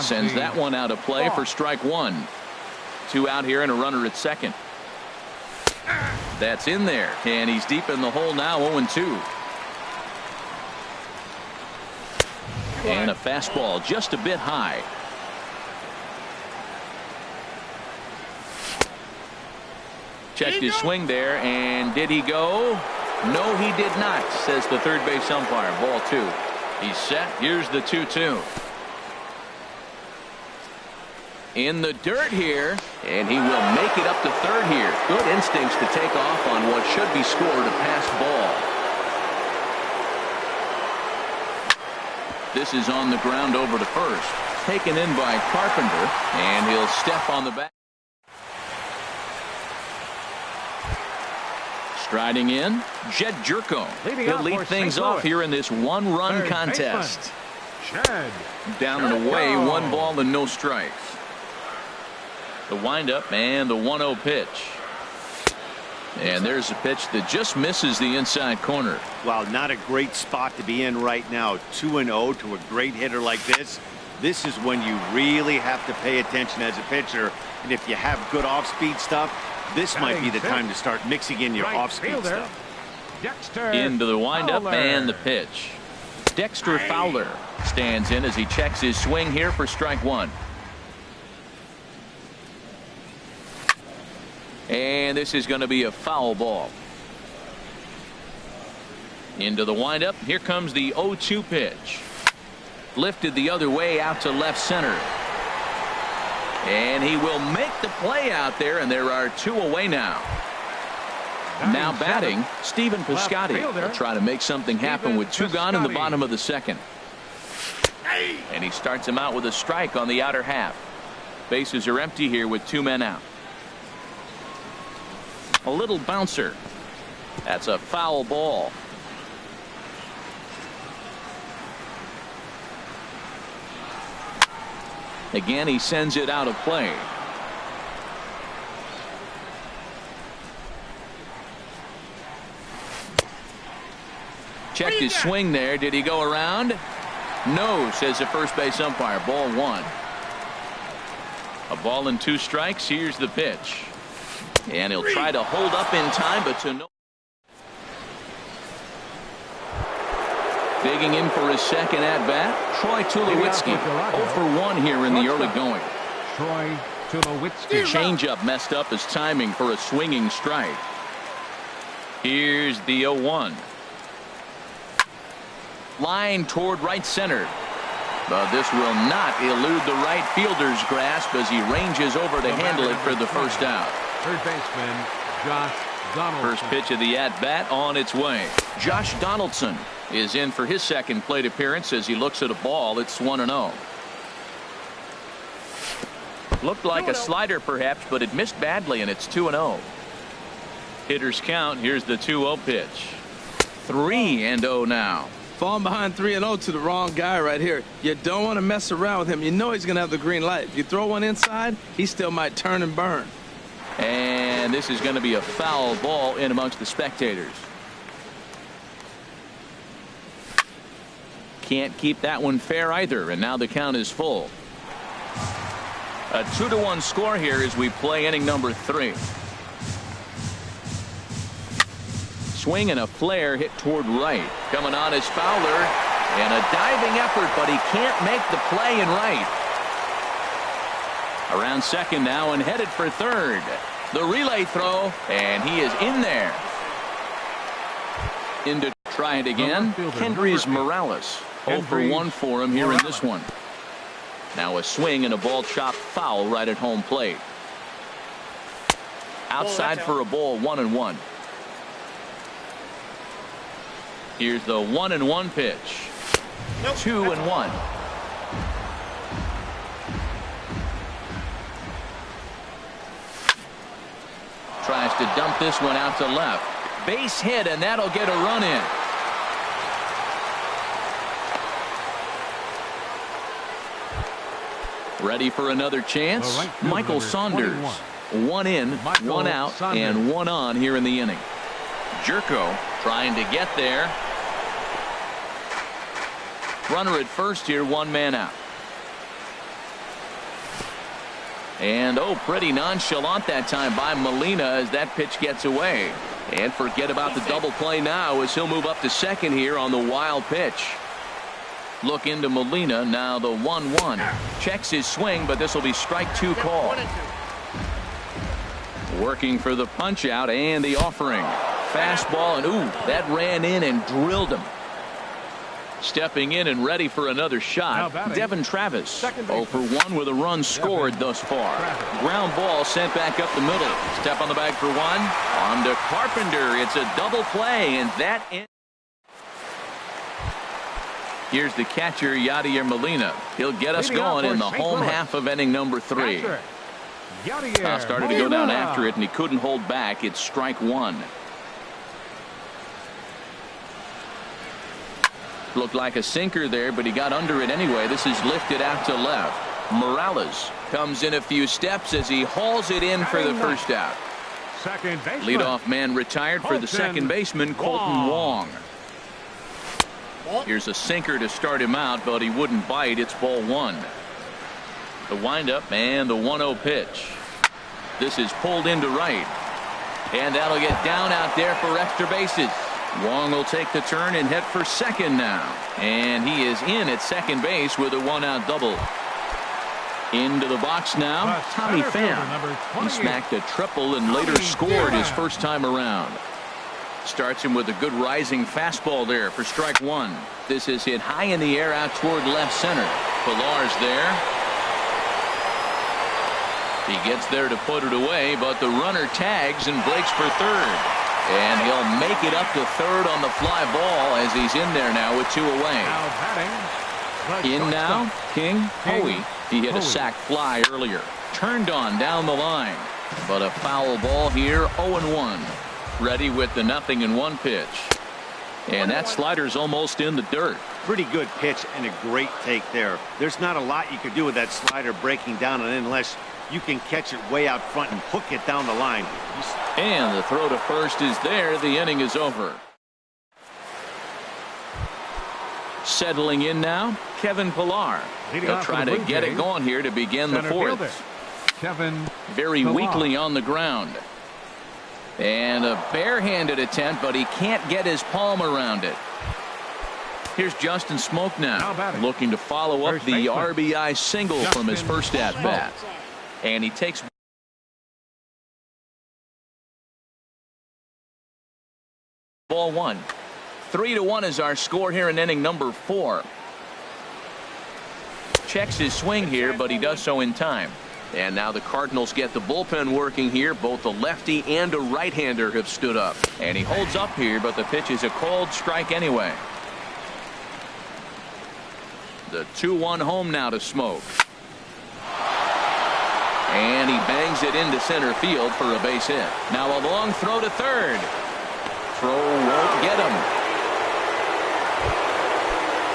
sends that one out of play for strike 1. 2 out here and a runner at second. That's in there. And he's deep in the hole now, 0-2. And a fastball just a bit high. Checked his swing there, and did he go? No, he did not, says the third base umpire. Ball 2. He's set. Here's the 2-2. In the dirt here, and he will make it up to third here. Good instincts to take off on what should be scored a passed ball. This is on the ground over to first. Taken in by Carpenter, and he'll step on the back. Striding in, Jed Jerko. He'll lead things off here in this 1-run contest. Down and away, 1 ball and no strikes. The windup and the 1-0 pitch. And there's a pitch that just misses the inside corner. Wow, not a great spot to be in right now. 2-0 to a great hitter like this. This is when you really have to pay attention as a pitcher. And if you have good off-speed stuff, this might be the time to start mixing in your off-speed stuff. Into the windup and the pitch. Dexter Fowler stands in as he checks his swing here for strike 1. And this is going to be a foul ball. Into the windup. Here comes the 0-2 pitch. Lifted the other way out to left center. And he will make the play out there, and there are 2 away now. Now batting, Stephen Piscotty will try to make something happen with 2 gone in the bottom of the second. And he starts him out with a strike on the outer half. Bases are empty here with 2 men out. A little bouncer. That's a foul ball. Again, he sends it out of play. Checked his swing there. Did he go around? No, says the first base umpire. Ball one. A ball and 2 strikes. Here's the pitch. And he'll try to hold up in time, but to no. Digging in for his second at-bat, Troy Tulowitzki. 0 for 1 here in the early going. Troy Tulowitzki. Changeup messed up his timing for a swinging strike. Here's the 0-1. Line toward right center. But this will not elude the right fielder's grasp as he ranges over to handle it for the first out. Third baseman Josh Donaldson. First pitch of the at-bat on its way. Josh Donaldson is in for his second plate appearance as he looks at a ball. It's 1-0. Looked like a slider perhaps, but it missed badly, and it's 2-0. Hitters count. Here's the 2-0 pitch. 3-0 now. Falling behind 3-0 to the wrong guy right here. You don't want to mess around with him. You know he's going to have the green light. If you throw one inside, he still might turn and burn. And this is going to be a foul ball in amongst the spectators. Can't keep that one fair either, and now the count is full. A 2-1 score here as we play inning number 3. Swing and a flare hit toward right. Coming on is Fowler, and a diving effort, but he can't make the play in right. Around second now and headed for third. The relay throw, and he is in there. In to try it again. Kendrys Morales. 0 for 1 for him here in this one. Now a swing and a ball chopped foul right at home plate. Outside for a ball, 1-1. Here's the 1-1 pitch. 2-1. Tries to dump this one out to left. Base hit, and that'll get a run in. Ready for another chance? Michael Saunders. 1 in, 1 out, and 1 on here in the inning. Jerko trying to get there. Runner at first here, 1 man out. And pretty nonchalant that time by Molina as that pitch gets away. And forget about the double play now as he'll move up to second here on the wild pitch. Look into Molina now. The 1-1 checks his swing, but this will be strike 2 call. Working for the punch out and the offering. Fastball, and that ran in and drilled him. Stepping in and ready for another shot, Devin Travis. 0 for 1 with a run scored thus far. Ground ball sent back up the middle. Step on the bag for 1. On to Carpenter. It's a double play, and that ends. Here's the catcher, Yadier Molina. He'll get us going in the home half of inning number 3. Started to go down after it, and he couldn't hold back. It's strike 1. Looked like a sinker there, but he got under it anyway. This is lifted out to left. Morales comes in a few steps as he hauls it in for the first out. Leadoff man retired for the second baseman, Colton Wong. Here's a sinker to start him out, but he wouldn't bite. It's ball 1. The windup and the 1-0 pitch. This is pulled into right. And that'll get down out there for extra bases. Wong will take the turn and head for second now. And he is in at second base with a 1-out double. Into the box now, Tommy Pham. He smacked a triple and later scored his first time around. Starts him with a good rising fastball there for strike 1. This is hit high in the air out toward left center. Pillar's there. He gets there to put it away, but the runner tags and breaks for third. And he'll make it up to third on the fly ball as he's in there now with 2 away. In now, King Hoey. He hit a sac fly earlier. Turned on down the line. But a foul ball here, 0-1. Ready with the 0-1 pitch. And that slider's almost in the dirt. Pretty good pitch and a great take there. There's not a lot you could do with that slider breaking down and in unless you can catch it way out front and hook it down the line. And the throw to first is there. The inning is over. Settling in now, Kevin Pillar. He'll try to get it going here to begin the fourth. Kevin very Pillar. weakly on the ground. And a barehanded attempt, but he can't get his palm around it. Here's Justin Smoke now, looking to follow up the RBI single from his first at-bat. And he takes ball one. 3-1 is our score here in inning number 4. Checks his swing here, but he does so in time. And now the Cardinals get the bullpen working here. Both a lefty and a right-hander have stood up. And he holds up here, but the pitch is a cold strike anyway. The 2-1 home now to Smoke. And he bangs it into center field for a base hit. Now a long throw to third. Throw won't get him.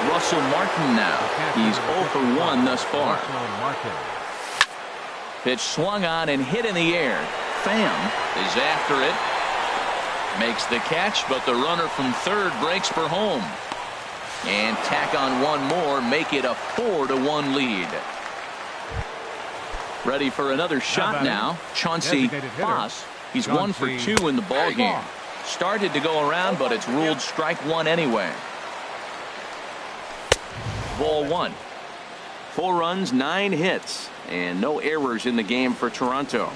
Russell Martin now. He's 0 for 1 thus far. Pitch swung on and hit in the air. Pham is after it. Makes the catch, but the runner from third breaks for home. And tack on one more, make it a 4-1 lead. Ready for another shot now. Chauncey Foss. He's 1 for 2 in the ball game. Started to go around, but it's ruled strike one anyway. Ball one. 4 runs, 9 hits, and no errors in the game for Toronto.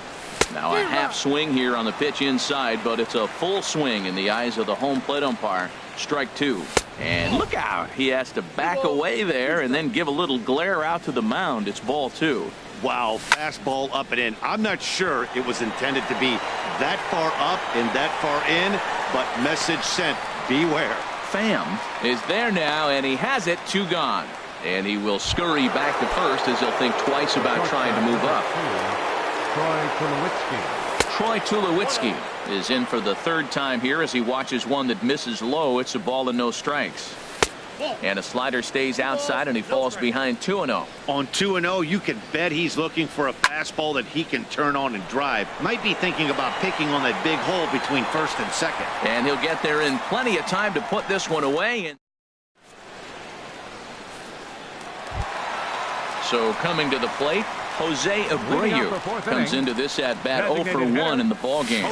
Now a half swing here on the pitch inside, but it's a full swing in the eyes of the home plate umpire. Strike 2. And look out. He has to back away there and then give a little glare out to the mound. It's ball 2. Wow, fastball up and in. I'm not sure it was intended to be that far up and that far in, but message sent. Beware. Pham is there now, and he has it. 2 gone. And he will scurry back to first as he'll think twice about trying to move up. Troy Tulowitzki is in for the 3rd time here as he watches one that misses low. It's a ball and no strikes. And a slider stays outside, and he falls behind 2-0. On 2-0, you can bet he's looking for a fastball that he can turn on and drive. Might be thinking about picking on that big hole between first and second. And he'll get there in plenty of time to put this one away. And so coming to the plate, Jose Abreu comes into this at bat 0 for 1 in the ball game.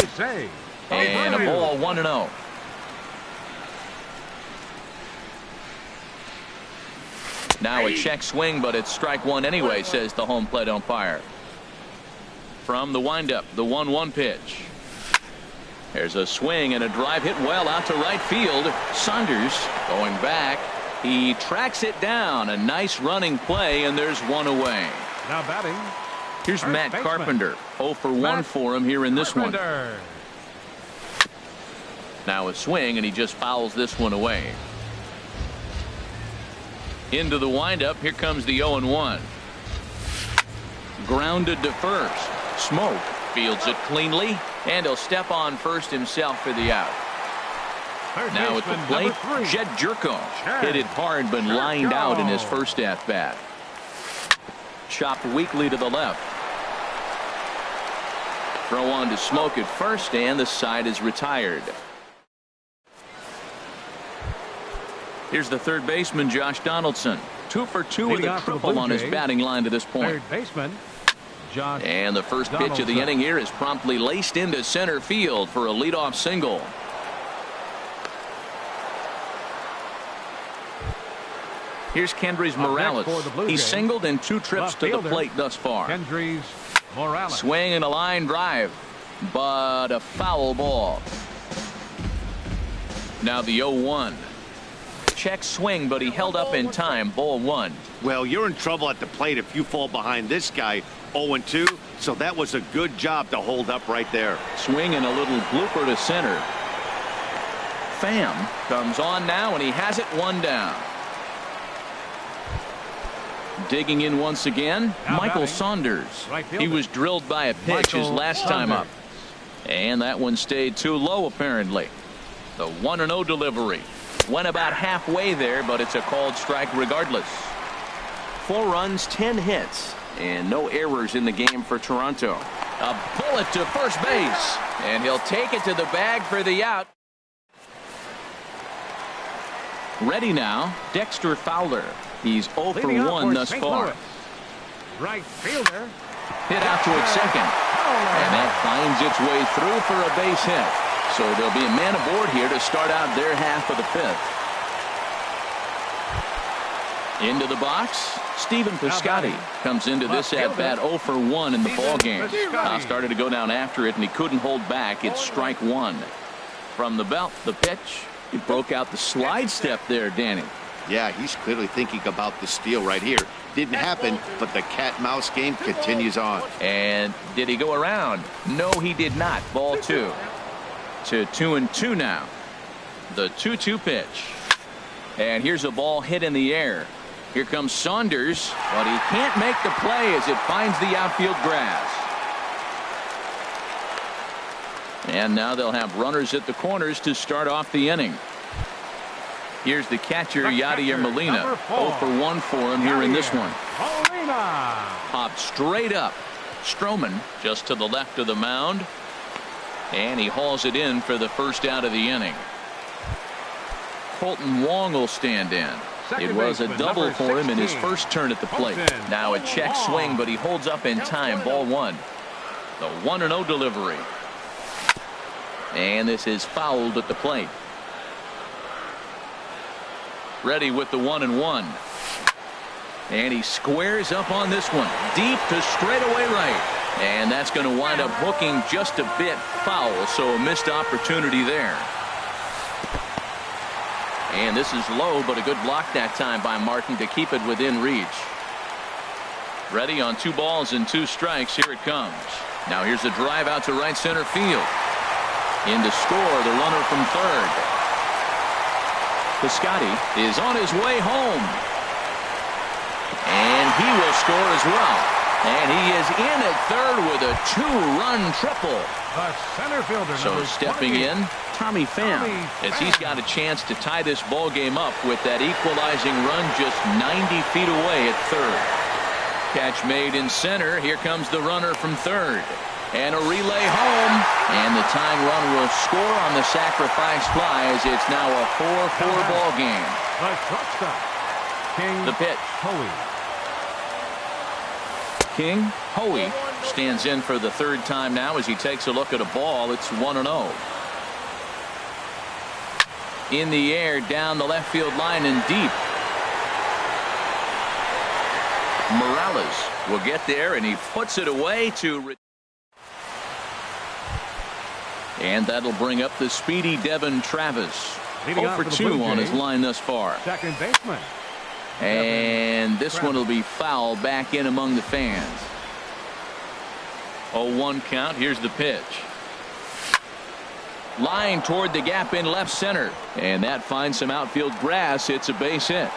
And a ball 1-0. Now a check swing, but it's strike one anyway, says the home plate umpire. From the windup, the 1-1 pitch. There's a swing and a drive hit well out to right field. Saunders going back. He tracks it down. A nice running play, and there's one away. Now batting. Here's Matt Carpenter. 0 for 1 for him here in this one. Now a swing, and he just fouls this one away. Into the windup. Here comes the 0-1. Grounded to first. Smoke fields it cleanly, and he'll step on first himself for the out. Now at the plate, Jed Jerko hit it hard but lined out in his first at bat. Chopped weakly to the left. Throw on to Smoke at first, and the side is retired. Here's the third baseman, Josh Donaldson. 2 for 2 with a triple on his batting line to this point. Third baseman, Josh and the first pitch of the inning here is promptly laced into center field for a leadoff single. Here's Kendrys Morales. He's singled in 2 trips to the plate thus far. Kendrys Morales. Swing and a line drive, but a foul ball. Now the 0-1. Check swing, but he held up in time. Ball 1. Well, you're in trouble at the plate if you fall behind this guy. 0-2, so that was a good job to hold up right there. Swing and a little blooper to center. Pham comes on now, and he has it 1 down. Digging in once again, Michael Saunders. He was drilled by a pitch his last time up. And that one stayed too low, apparently. The 1-0 delivery. Went about halfway there, but it's a called strike regardless. 4 runs, 10 hits, and no errors in the game for Toronto. A bullet to first base, and he'll take it to the bag for the out. Ready now, Dexter Fowler. He's 0 for 1 thus far. Right fielder. Hit out towards second, and that finds its way through for a base hit. So there'll be a man aboard here to start out their half of the 5th. Into the box, Stephen Piscotty comes into this at bat 0 for 1 in the ball game. Started to go down after it, and he couldn't hold back. It's strike 1. From the belt, the pitch. He broke out the slide step there, Danny. Yeah, he's clearly thinking about the steal right here. Didn't happen, but the cat-mouse game continues on. And did he go around? No, he did not. Ball 2. To 2-2 now. The 2-2 pitch. And here's a ball hit in the air. Here comes Saunders, but he can't make the play as it finds the outfield grass. And now they'll have runners at the corners to start off the inning. Here's the catcher, Yadier Molina. 0 for 1 for him here in this one. Popped straight up. Stroman just to the left of the mound. And he hauls it in for the first out of the inning. Colton Wong will stand in. It was a double for him in his first turn at the plate. Now a check swing, but he holds up in time. Ball 1. The 1-0 delivery. And this is fouled at the plate. Ready with the 1-1. And he squares up on this one. Deep to straightaway right. And that's going to wind up hooking just a bit foul. So a missed opportunity there. And this is low, but a good block that time by Martin to keep it within reach. Ready on 2 balls and 2 strikes. Here it comes. Now here's a drive out to right center field. In to score, the runner from third. Piscotty is on his way home. And he will score as well. And he is in at third with a 2-run triple. The center fielder. So stepping in, Tommy Pham, as he's got a chance to tie this ball game up with that equalizing run just 90 feet away at third. Catch made in center. Here comes the runner from third. And a relay home. And the tying run will score on the sacrifice fly as it's now a 4-4 ball game. The shortstop, King The pitch. Hoey. King Hoey stands in for the 3rd time now as he takes a look at a ball. It's 1-0. In the air down the left field line and deep. Morales will get there, and he puts it away to. And that'll bring up the speedy Devin Travis. 0 for 2 on his line thus far. Second baseman. And this one will be foul back in among the fans. 0-1 count. Here's the pitch. Line toward the gap in left center. And that finds some outfield grass. It's a base hit.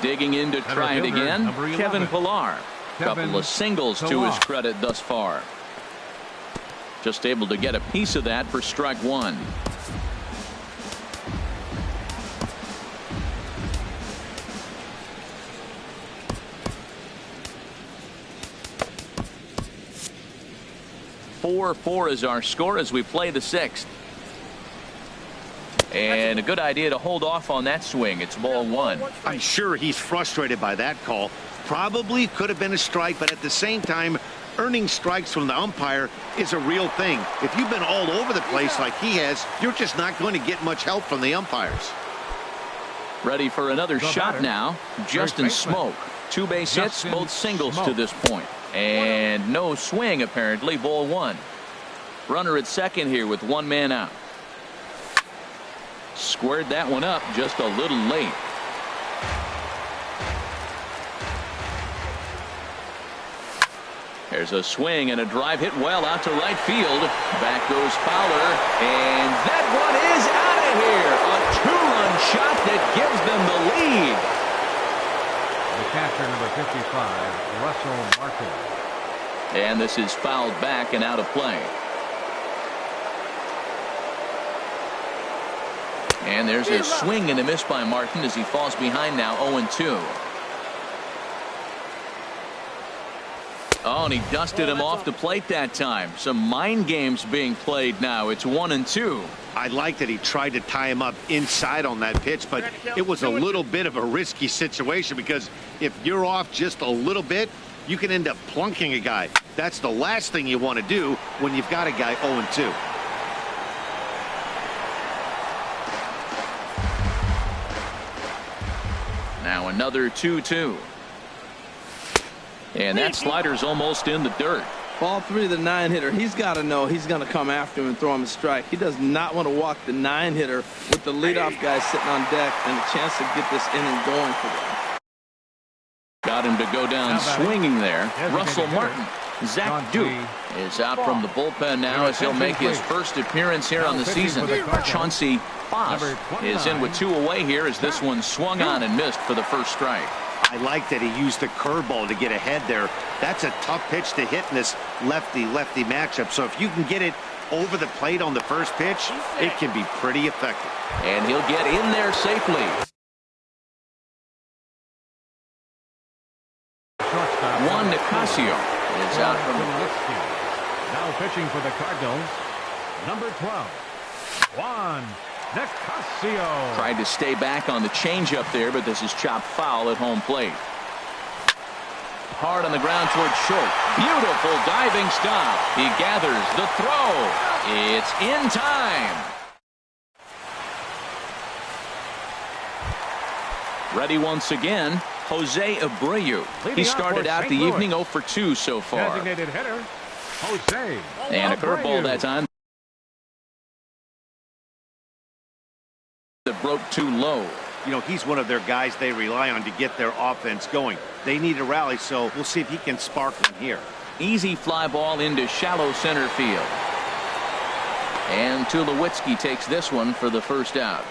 Digging in to try it again, Kevin Pillar. Couple of singles to his credit thus far. Just able to get a piece of that for strike 1. Four is our score as we play the 6th. And a good idea to hold off on that swing. It's ball 1. I'm sure he's frustrated by that call. Probably could have been a strike, but at the same time, earning strikes from the umpire is a real thing. If you've been all over the place like he has, you're just not going to get much help from the umpires. Ready for another shot now. Justin Smoke. 2 base hits, both singles to this point. And no swing apparently. Ball 1. Runner at second here with 1 man out. Squared that one up just a little late. There's a swing and a drive hit well out to right field. Back goes Fowler, and that one is out of here. A 2-run shot that gives them the lead. The catcher, number 55, Russell Martin. And this is fouled back and out of play. And there's a swing and a miss by Martin as he falls behind now 0-2. Oh, and he dusted him off the plate that time. Some mind games being played now. It's 1-2. I like that he tried to tie him up inside on that pitch, but it was a little bit of a risky situation because if you're off just a little bit, you can end up plunking a guy. That's the last thing you want to do when you've got a guy 0-2. Now another 2-2. And that slider's almost in the dirt. Ball 3 of the 9-hitter. He's got to know he's going to come after him and throw him a strike. He does not want to walk the 9-hitter with the leadoff guy sitting on deck and a chance to get this inning going for them. Got him to go down swinging there. Russell Martin. Zach Duke is out from the bullpen now as he'll make his first appearance here on the season. Chauncey Foss is in with 2 away here as this one swung on and missed for the first strike. I like that he used the curveball to get ahead there. That's a tough pitch to hit in this lefty-lefty matchup. So if you can get it over the plate on the first pitch, it can be pretty effective. And he'll get in there safely. Juan Nicasio is out from the now pitching for the Cardinals, number 12, Juan Nicasio. Tried to stay back on the changeup there, but this is chopped foul at home plate. Hard on the ground towards short. Beautiful diving stop. He gathers the throw. It's in time. Ready once again, Jose Abreu. He started out the evening 0 for 2 so far. Designated hitter, Jose And a curveball Abreu. that time that broke too low. You know, he's one of their guys they rely on to get their offense going. They need a rally, so we'll see if he can spark one here. Easy fly ball into shallow center field. And Tulowitzki takes this one for the first out.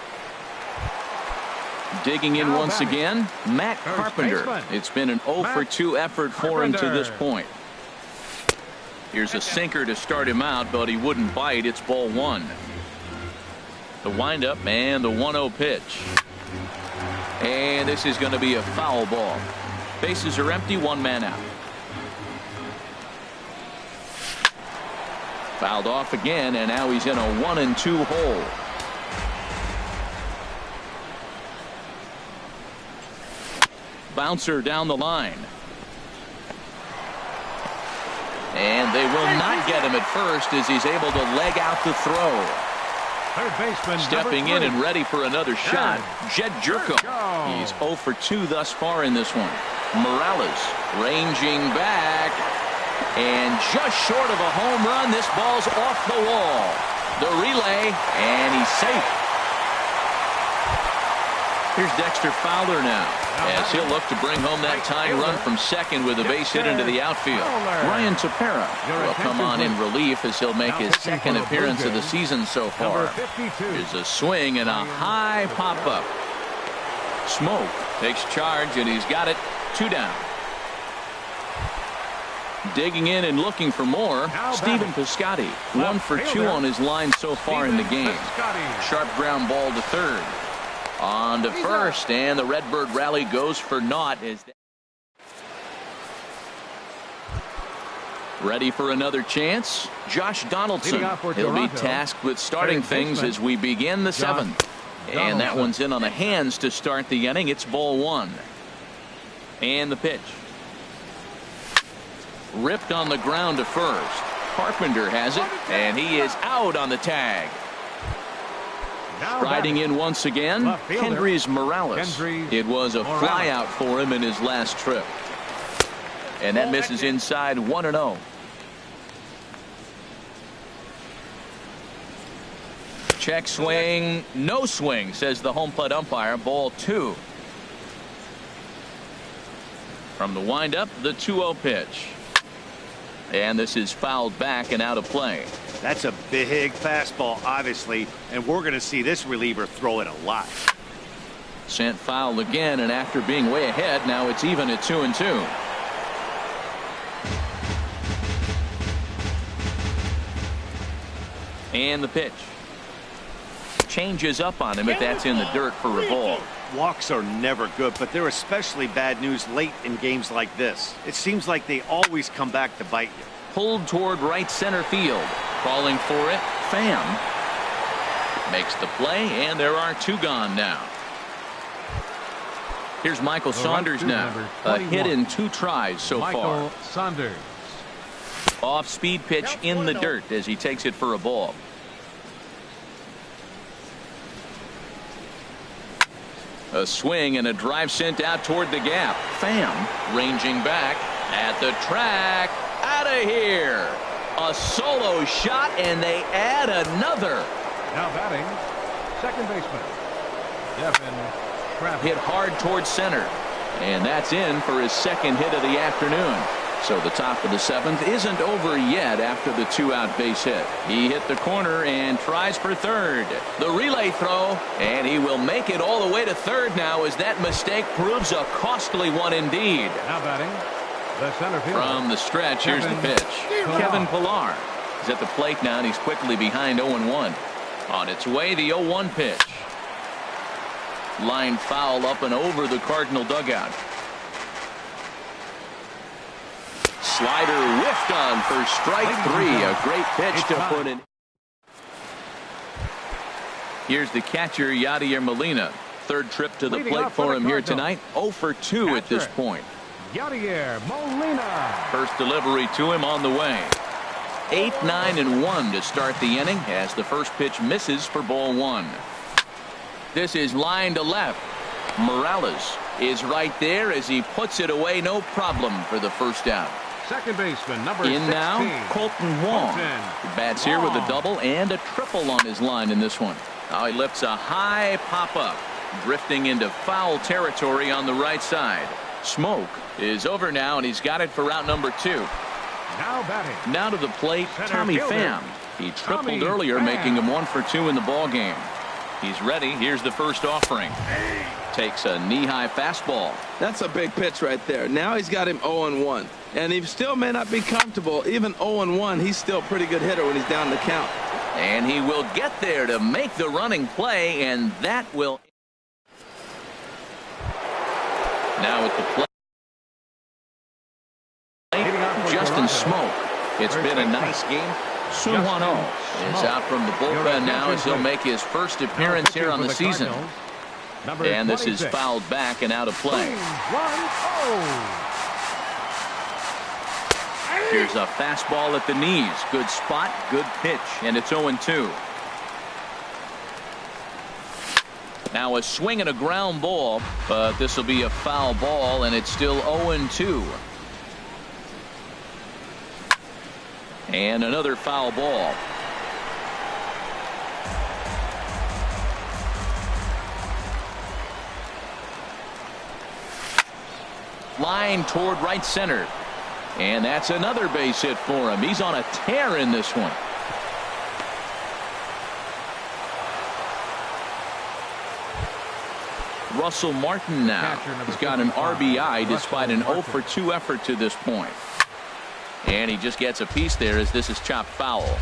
Digging in once again, Matt Carpenter. It's been an 0 for 2 effort for him to this point. Here's a sinker to start him out, but he wouldn't bite. It's ball 1. The windup and the 1-0 pitch. And this is going to be a foul ball. Bases are empty, 1 man out. Fouled off again, and now he's in a 1-2 hole. Bouncer down the line. And they will not get him at first as he's able to leg out the throw. Third baseman, Stepping in and ready for another shot, Jed Jerko. Jerko. He's 0 for 2 thus far in this one. Morales ranging back. And just short of a home run, this ball's off the wall. The relay, and he's safe. Here's Dexter Fowler now, as he'll look to bring home that tying run from second with a base hit into the outfield. Ryan Tepera will come on in relief as he'll make his second appearance of the season so far. Here's a swing and a high pop-up. Smoke takes charge, and he's got it. 2 down. Digging in and looking for more, Stephen Piscotty. 1 for 2 on his line so far in the game. Sharp ground ball to third. On to first, and the Redbird rally goes for naught. Ready for another chance? Josh Donaldson. He'll be tasked with starting things as we begin the 7th. And that one's in on the hands to start the inning. It's ball 1. And the pitch. Ripped on the ground to first. Carpenter has it, and he is out on the tag. Striding in once again, Kendrys Morales. It was a flyout for him in his last trip. And that misses inside. 1-0. Check swing, no swing, says the home plate umpire. Ball 2. From the windup, the 2-0 pitch. And this is fouled back and out of play. That's a big fastball, obviously, and we're going to see this reliever throw it a lot. Sent foul again, and after being way ahead, now it's even at 2-2. And the pitch. changes up on him if that's in the dirt for a ball. Walks are never good, but they're especially bad news late in games like this. It seems like they always come back to bite you. Pulled toward right center field. Calling for it, Pham. Makes the play, and there are 2 gone now. Here's Michael Saunders now. A hit in 2 tries so far. Michael Saunders. Off-speed pitch in the dirt as he takes it for a ball. A swing and a drive sent out toward the gap. Pham ranging back at the track. Out of here. A solo shot, and they add another. Now batting, second baseman, Devin Travis. Hit hard towards center. And that's in for his 2nd hit of the afternoon. So the top of the 7th isn't over yet after the 2-out base hit. He hit the corner and tries for third. The relay throw, and he will make it all the way to third now as that mistake proves a costly one indeed. Now batting, the center fielder. From the stretch, here's the pitch. Kevin Pillar is at the plate now, and he's quickly behind 0-1. On its way, the 0-1 pitch. Line foul up and over the Cardinal dugout. Slider whiffed on for strike 3. A great pitch to put in. Here's the catcher, Yadier Molina. 3rd trip to the plate for him here tonight. 0 for 2 at this point. Yadier Molina. First delivery to him on the way. 8, 9, and 1 to start the inning as the first pitch misses for ball 1. This is line to left. Morales is right there as he puts it away, no problem for the first out. Second baseman, number In 16. now, Colton Wong. He bats here with a double and a triple on his line in this one. Now he lifts a high pop-up, drifting into foul territory on the right side. Smoke is over now, and he's got it for out number 2. Now batting. Now to the plate, Center Tommy fielder. Pham. He tripled Tommy earlier, Pham. making him 1 for 2 in the ball game. He's ready. Here's the first offering. Takes a knee-high fastball. That's a big pitch right there. Now he's got him 0-1. And he still may not be comfortable. Even 0-1, he's still a pretty good hitter when he's down the count. And he will get there to make the running play, and that will. Now at the plate, Justin Smoke. It's been a nice game. Suwano is out from the bullpen now as he'll make his first appearance here on the season. And this is fouled back and out of play. Here's a fastball at the knees. Good spot, good pitch, and it's 0-2. Now a swing and a ground ball, but this will be a foul ball, and it's still 0-2. And another foul ball. Line toward right center. And that's another base hit for him. He's on a tear in this one. Russell Martin now. He's got an RBI despite an 0 for 2 effort to this point. And he just gets a piece there as this is chopped foul.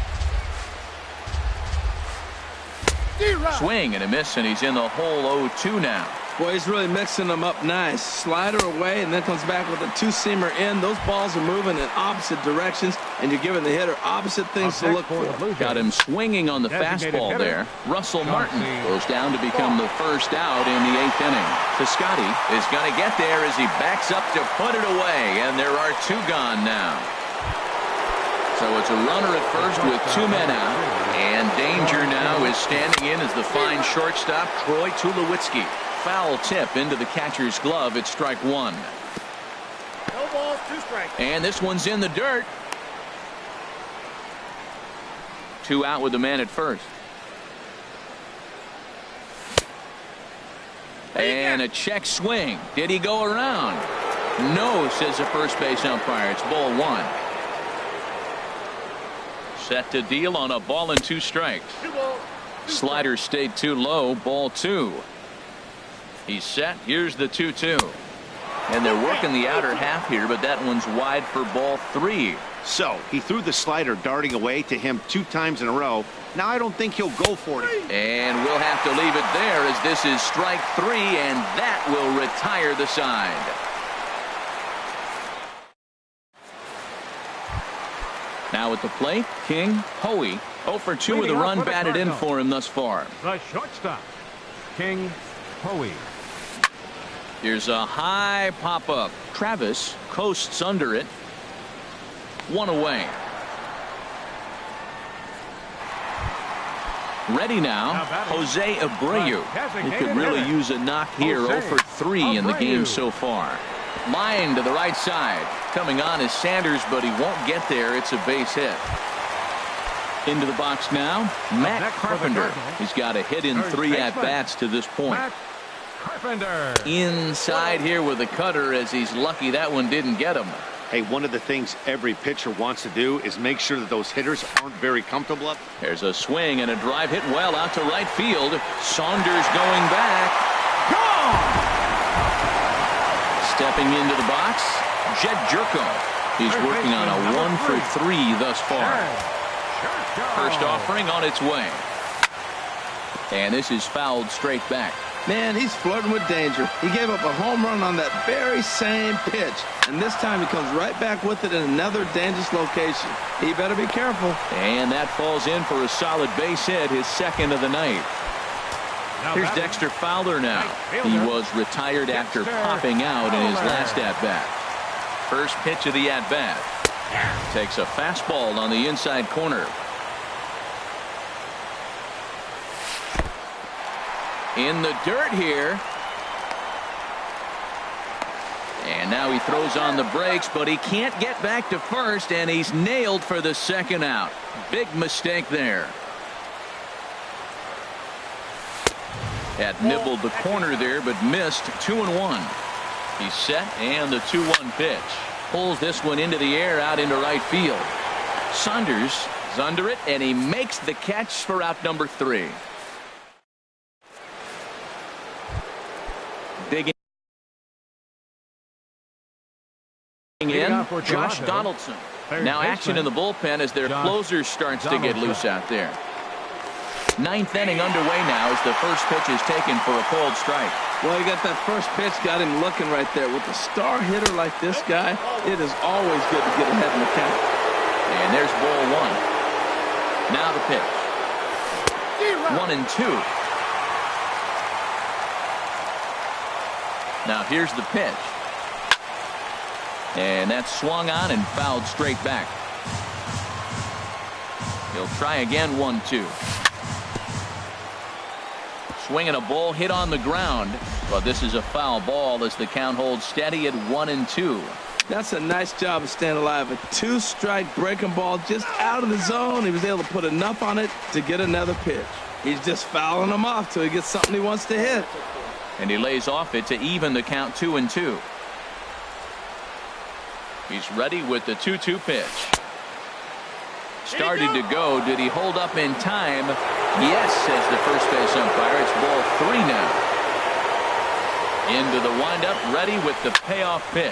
Swing and a miss, and he's in the hole 0-2 now. Boy, he's really mixing them up nice. Slider away and then comes back with a 2-seamer in. Those balls are moving in opposite directions, and you're giving the hitter opposite things to look for. Got him swinging on the fastball there. Russell Martin goes down to become the first out in the 8th inning. Piscotty is going to get there as he backs up to put it away, and there are 2 gone now. So it's a runner at first with 2 men out, and danger now is standing in as the fine shortstop Troy Tulowitzki. Foul tip into the catcher's glove. It's strike 1. No balls, 2 strikes. And this one's in the dirt. 2 out with the man at first. And a check swing. Did he go around? No, says the first base umpire. It's ball 1. Set to deal on a ball and 2 strikes. 2 balls. Slider stayed too low. Ball 2. He's set. Here's the 2-2. And they're working the outer half here, but that one's wide for ball 3. So he threw the slider darting away to him 2 times in a row. Now I don't think he'll go for it. And we'll have to leave it there as this is strike 3, and that will retire the side. Now at the plate, King Hoey. 0 for 2 with a run batted in for him thus far. The shortstop, King Hoey. Here's a high pop-up. Travis coasts under it. 1 away. Ready now, Jose Abreu. He could really use a knock here. 0 for 3 in the game so far. Line to the right side. Coming on is Sanders, but he won't get there. It's a base hit. Into the box now, Matt Carpenter. He's got a hit in 3 at-bats to this point. Carpenter. Inside here with a cutter, as he's lucky that one didn't get him. Hey, one of the things every pitcher wants to do is make sure that those hitters aren't very comfortable up. There's a swing and a drive hit well out to right field. Saunders going back. Gone! Stepping into the box, Jed Jerko. He's working on a 1 for 3 thus far. First offering on its way. And this is fouled straight back. Man, he's flirting with danger. He gave up a home run on that very same pitch. And this time he comes right back with it in another dangerous location. He better be careful. And that falls in for a solid base hit, his 2nd of the night. Here's Dexter Fowler now. He was retired after popping out in his last at-bat. First pitch of the at-bat. Takes a fastball on the inside corner. In the dirt here. And now he throws on the brakes, but he can't get back to first, and he's nailed for the 2nd out. Big mistake there. Had nibbled the corner there, but missed. 2-1. He's set, and the 2-1 pitch. Pulls this one into the air out into right field. Saunders is under it, and he makes the catch for out number 3. Digging in, Josh Donaldson. Now action in the bullpen as their closer starts to get loose out there. 9th inning underway now as the first pitch is taken for a called strike. Well, you got that first pitch, got him looking right there. With a star hitter like this guy, it is always good to get ahead in the count. And there's ball 1. Now the pitch. 1-2. Now here's the pitch. And that's swung on and fouled straight back. He'll try again. 1-2. Swinging a ball hit on the ground, but this is a foul ball as the count holds steady at 1-2. That's a nice job of staying alive. A 2-strike breaking ball just out of the zone. He was able to put enough on it to get another pitch. He's just fouling them off till he gets something he wants to hit. And he lays off it to even the count 2-2. He's ready with the 2-2 pitch. Started to go. Did he hold up in time? Yes, says the first base umpire. It's ball 3 now. Into the windup, ready with the payoff pitch.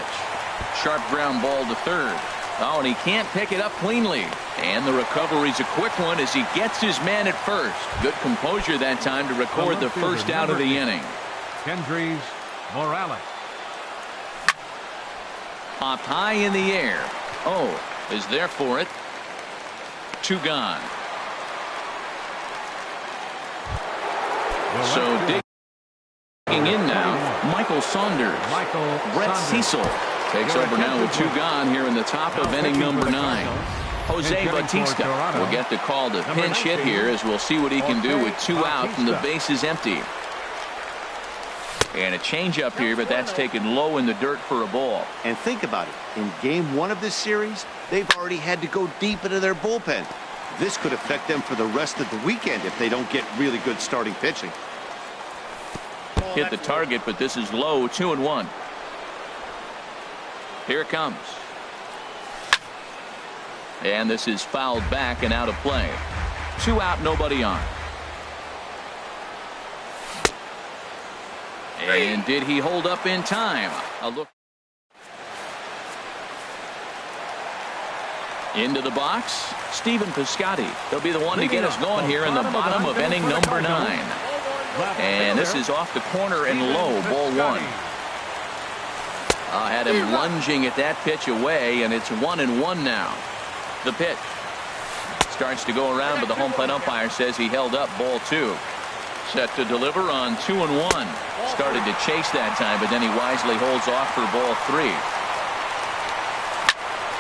Sharp ground ball to third. Oh, and he can't pick it up cleanly. And the recovery's a quick one as he gets his man at first. Good composure that time to record the first out of the inning. Kendrys Morales. Popped high in the air. Oh, is there for it. 2 gone. So digging in now, Michael Saunders. Brett Cecil takes over now with 2 gone here in the top of inning number 9. Jose Bautista will get the call to pinch hit here as we'll see what he can do with 2 out and the base is empty. And a changeup here, but that's taken low in the dirt for a ball. And think about it. In game 1 of this series, they've already had to go deep into their bullpen. This could affect them for the rest of the weekend if they don't get really good starting pitching. Hit the target, but this is low. 2-1. Here it comes. And this is fouled back and out of play. 2 out, nobody on. And did he hold up in time? A look. Into the box, Stephen Piscotty. He'll be the one to get us going here in the bottom of inning number 9. And this is off the corner and low, ball 1. Had him lunging at that pitch away, and it's 1-1 now. The pitch starts to go around, but the home plate umpire says he held up, ball 2. Set to deliver on 2-1. Started to chase that time, but then he wisely holds off for ball 3.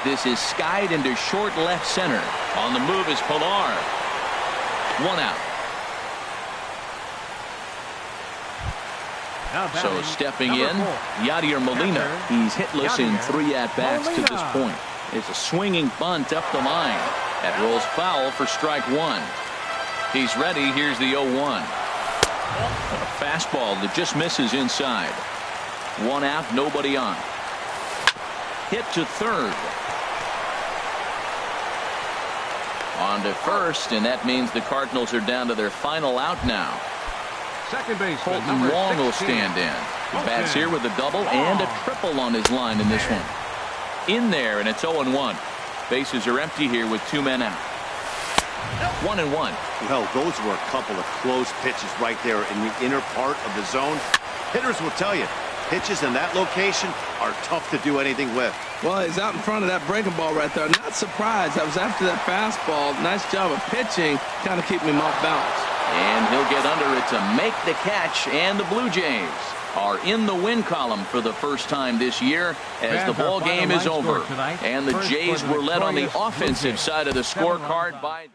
This is skied into short left center. On the move is Pilar. 1 out. So stepping in, Yadier Molina. He's hitless in 3 at-bats to this point. It's a swinging bunt up the line. That rolls foul for strike 1. He's ready. Here's the 0-1. A fastball that just misses inside. 1 out, nobody on. Hit to third. On to first, and that means the Cardinals are down to their final out now. Second base. Colton Wong will stand in. He bats here with a double and a triple on his line in this one. In there, and it's 0-1. Bases are empty here with 2 men out. 1-1. Well, those were a couple of close pitches right there in the inner part of the zone. Hitters will tell you, pitches in that location are tough to do anything with. Well, he's out in front of that breaking ball right there. Not surprised. That was after that fastball. Nice job of pitching, kind of keeping him off balance. And he'll get under it to make the catch, and the Blue Jays are in the win column for the first time this year as the ball game is over. And the Jays were led on the offensive side of the scorecard by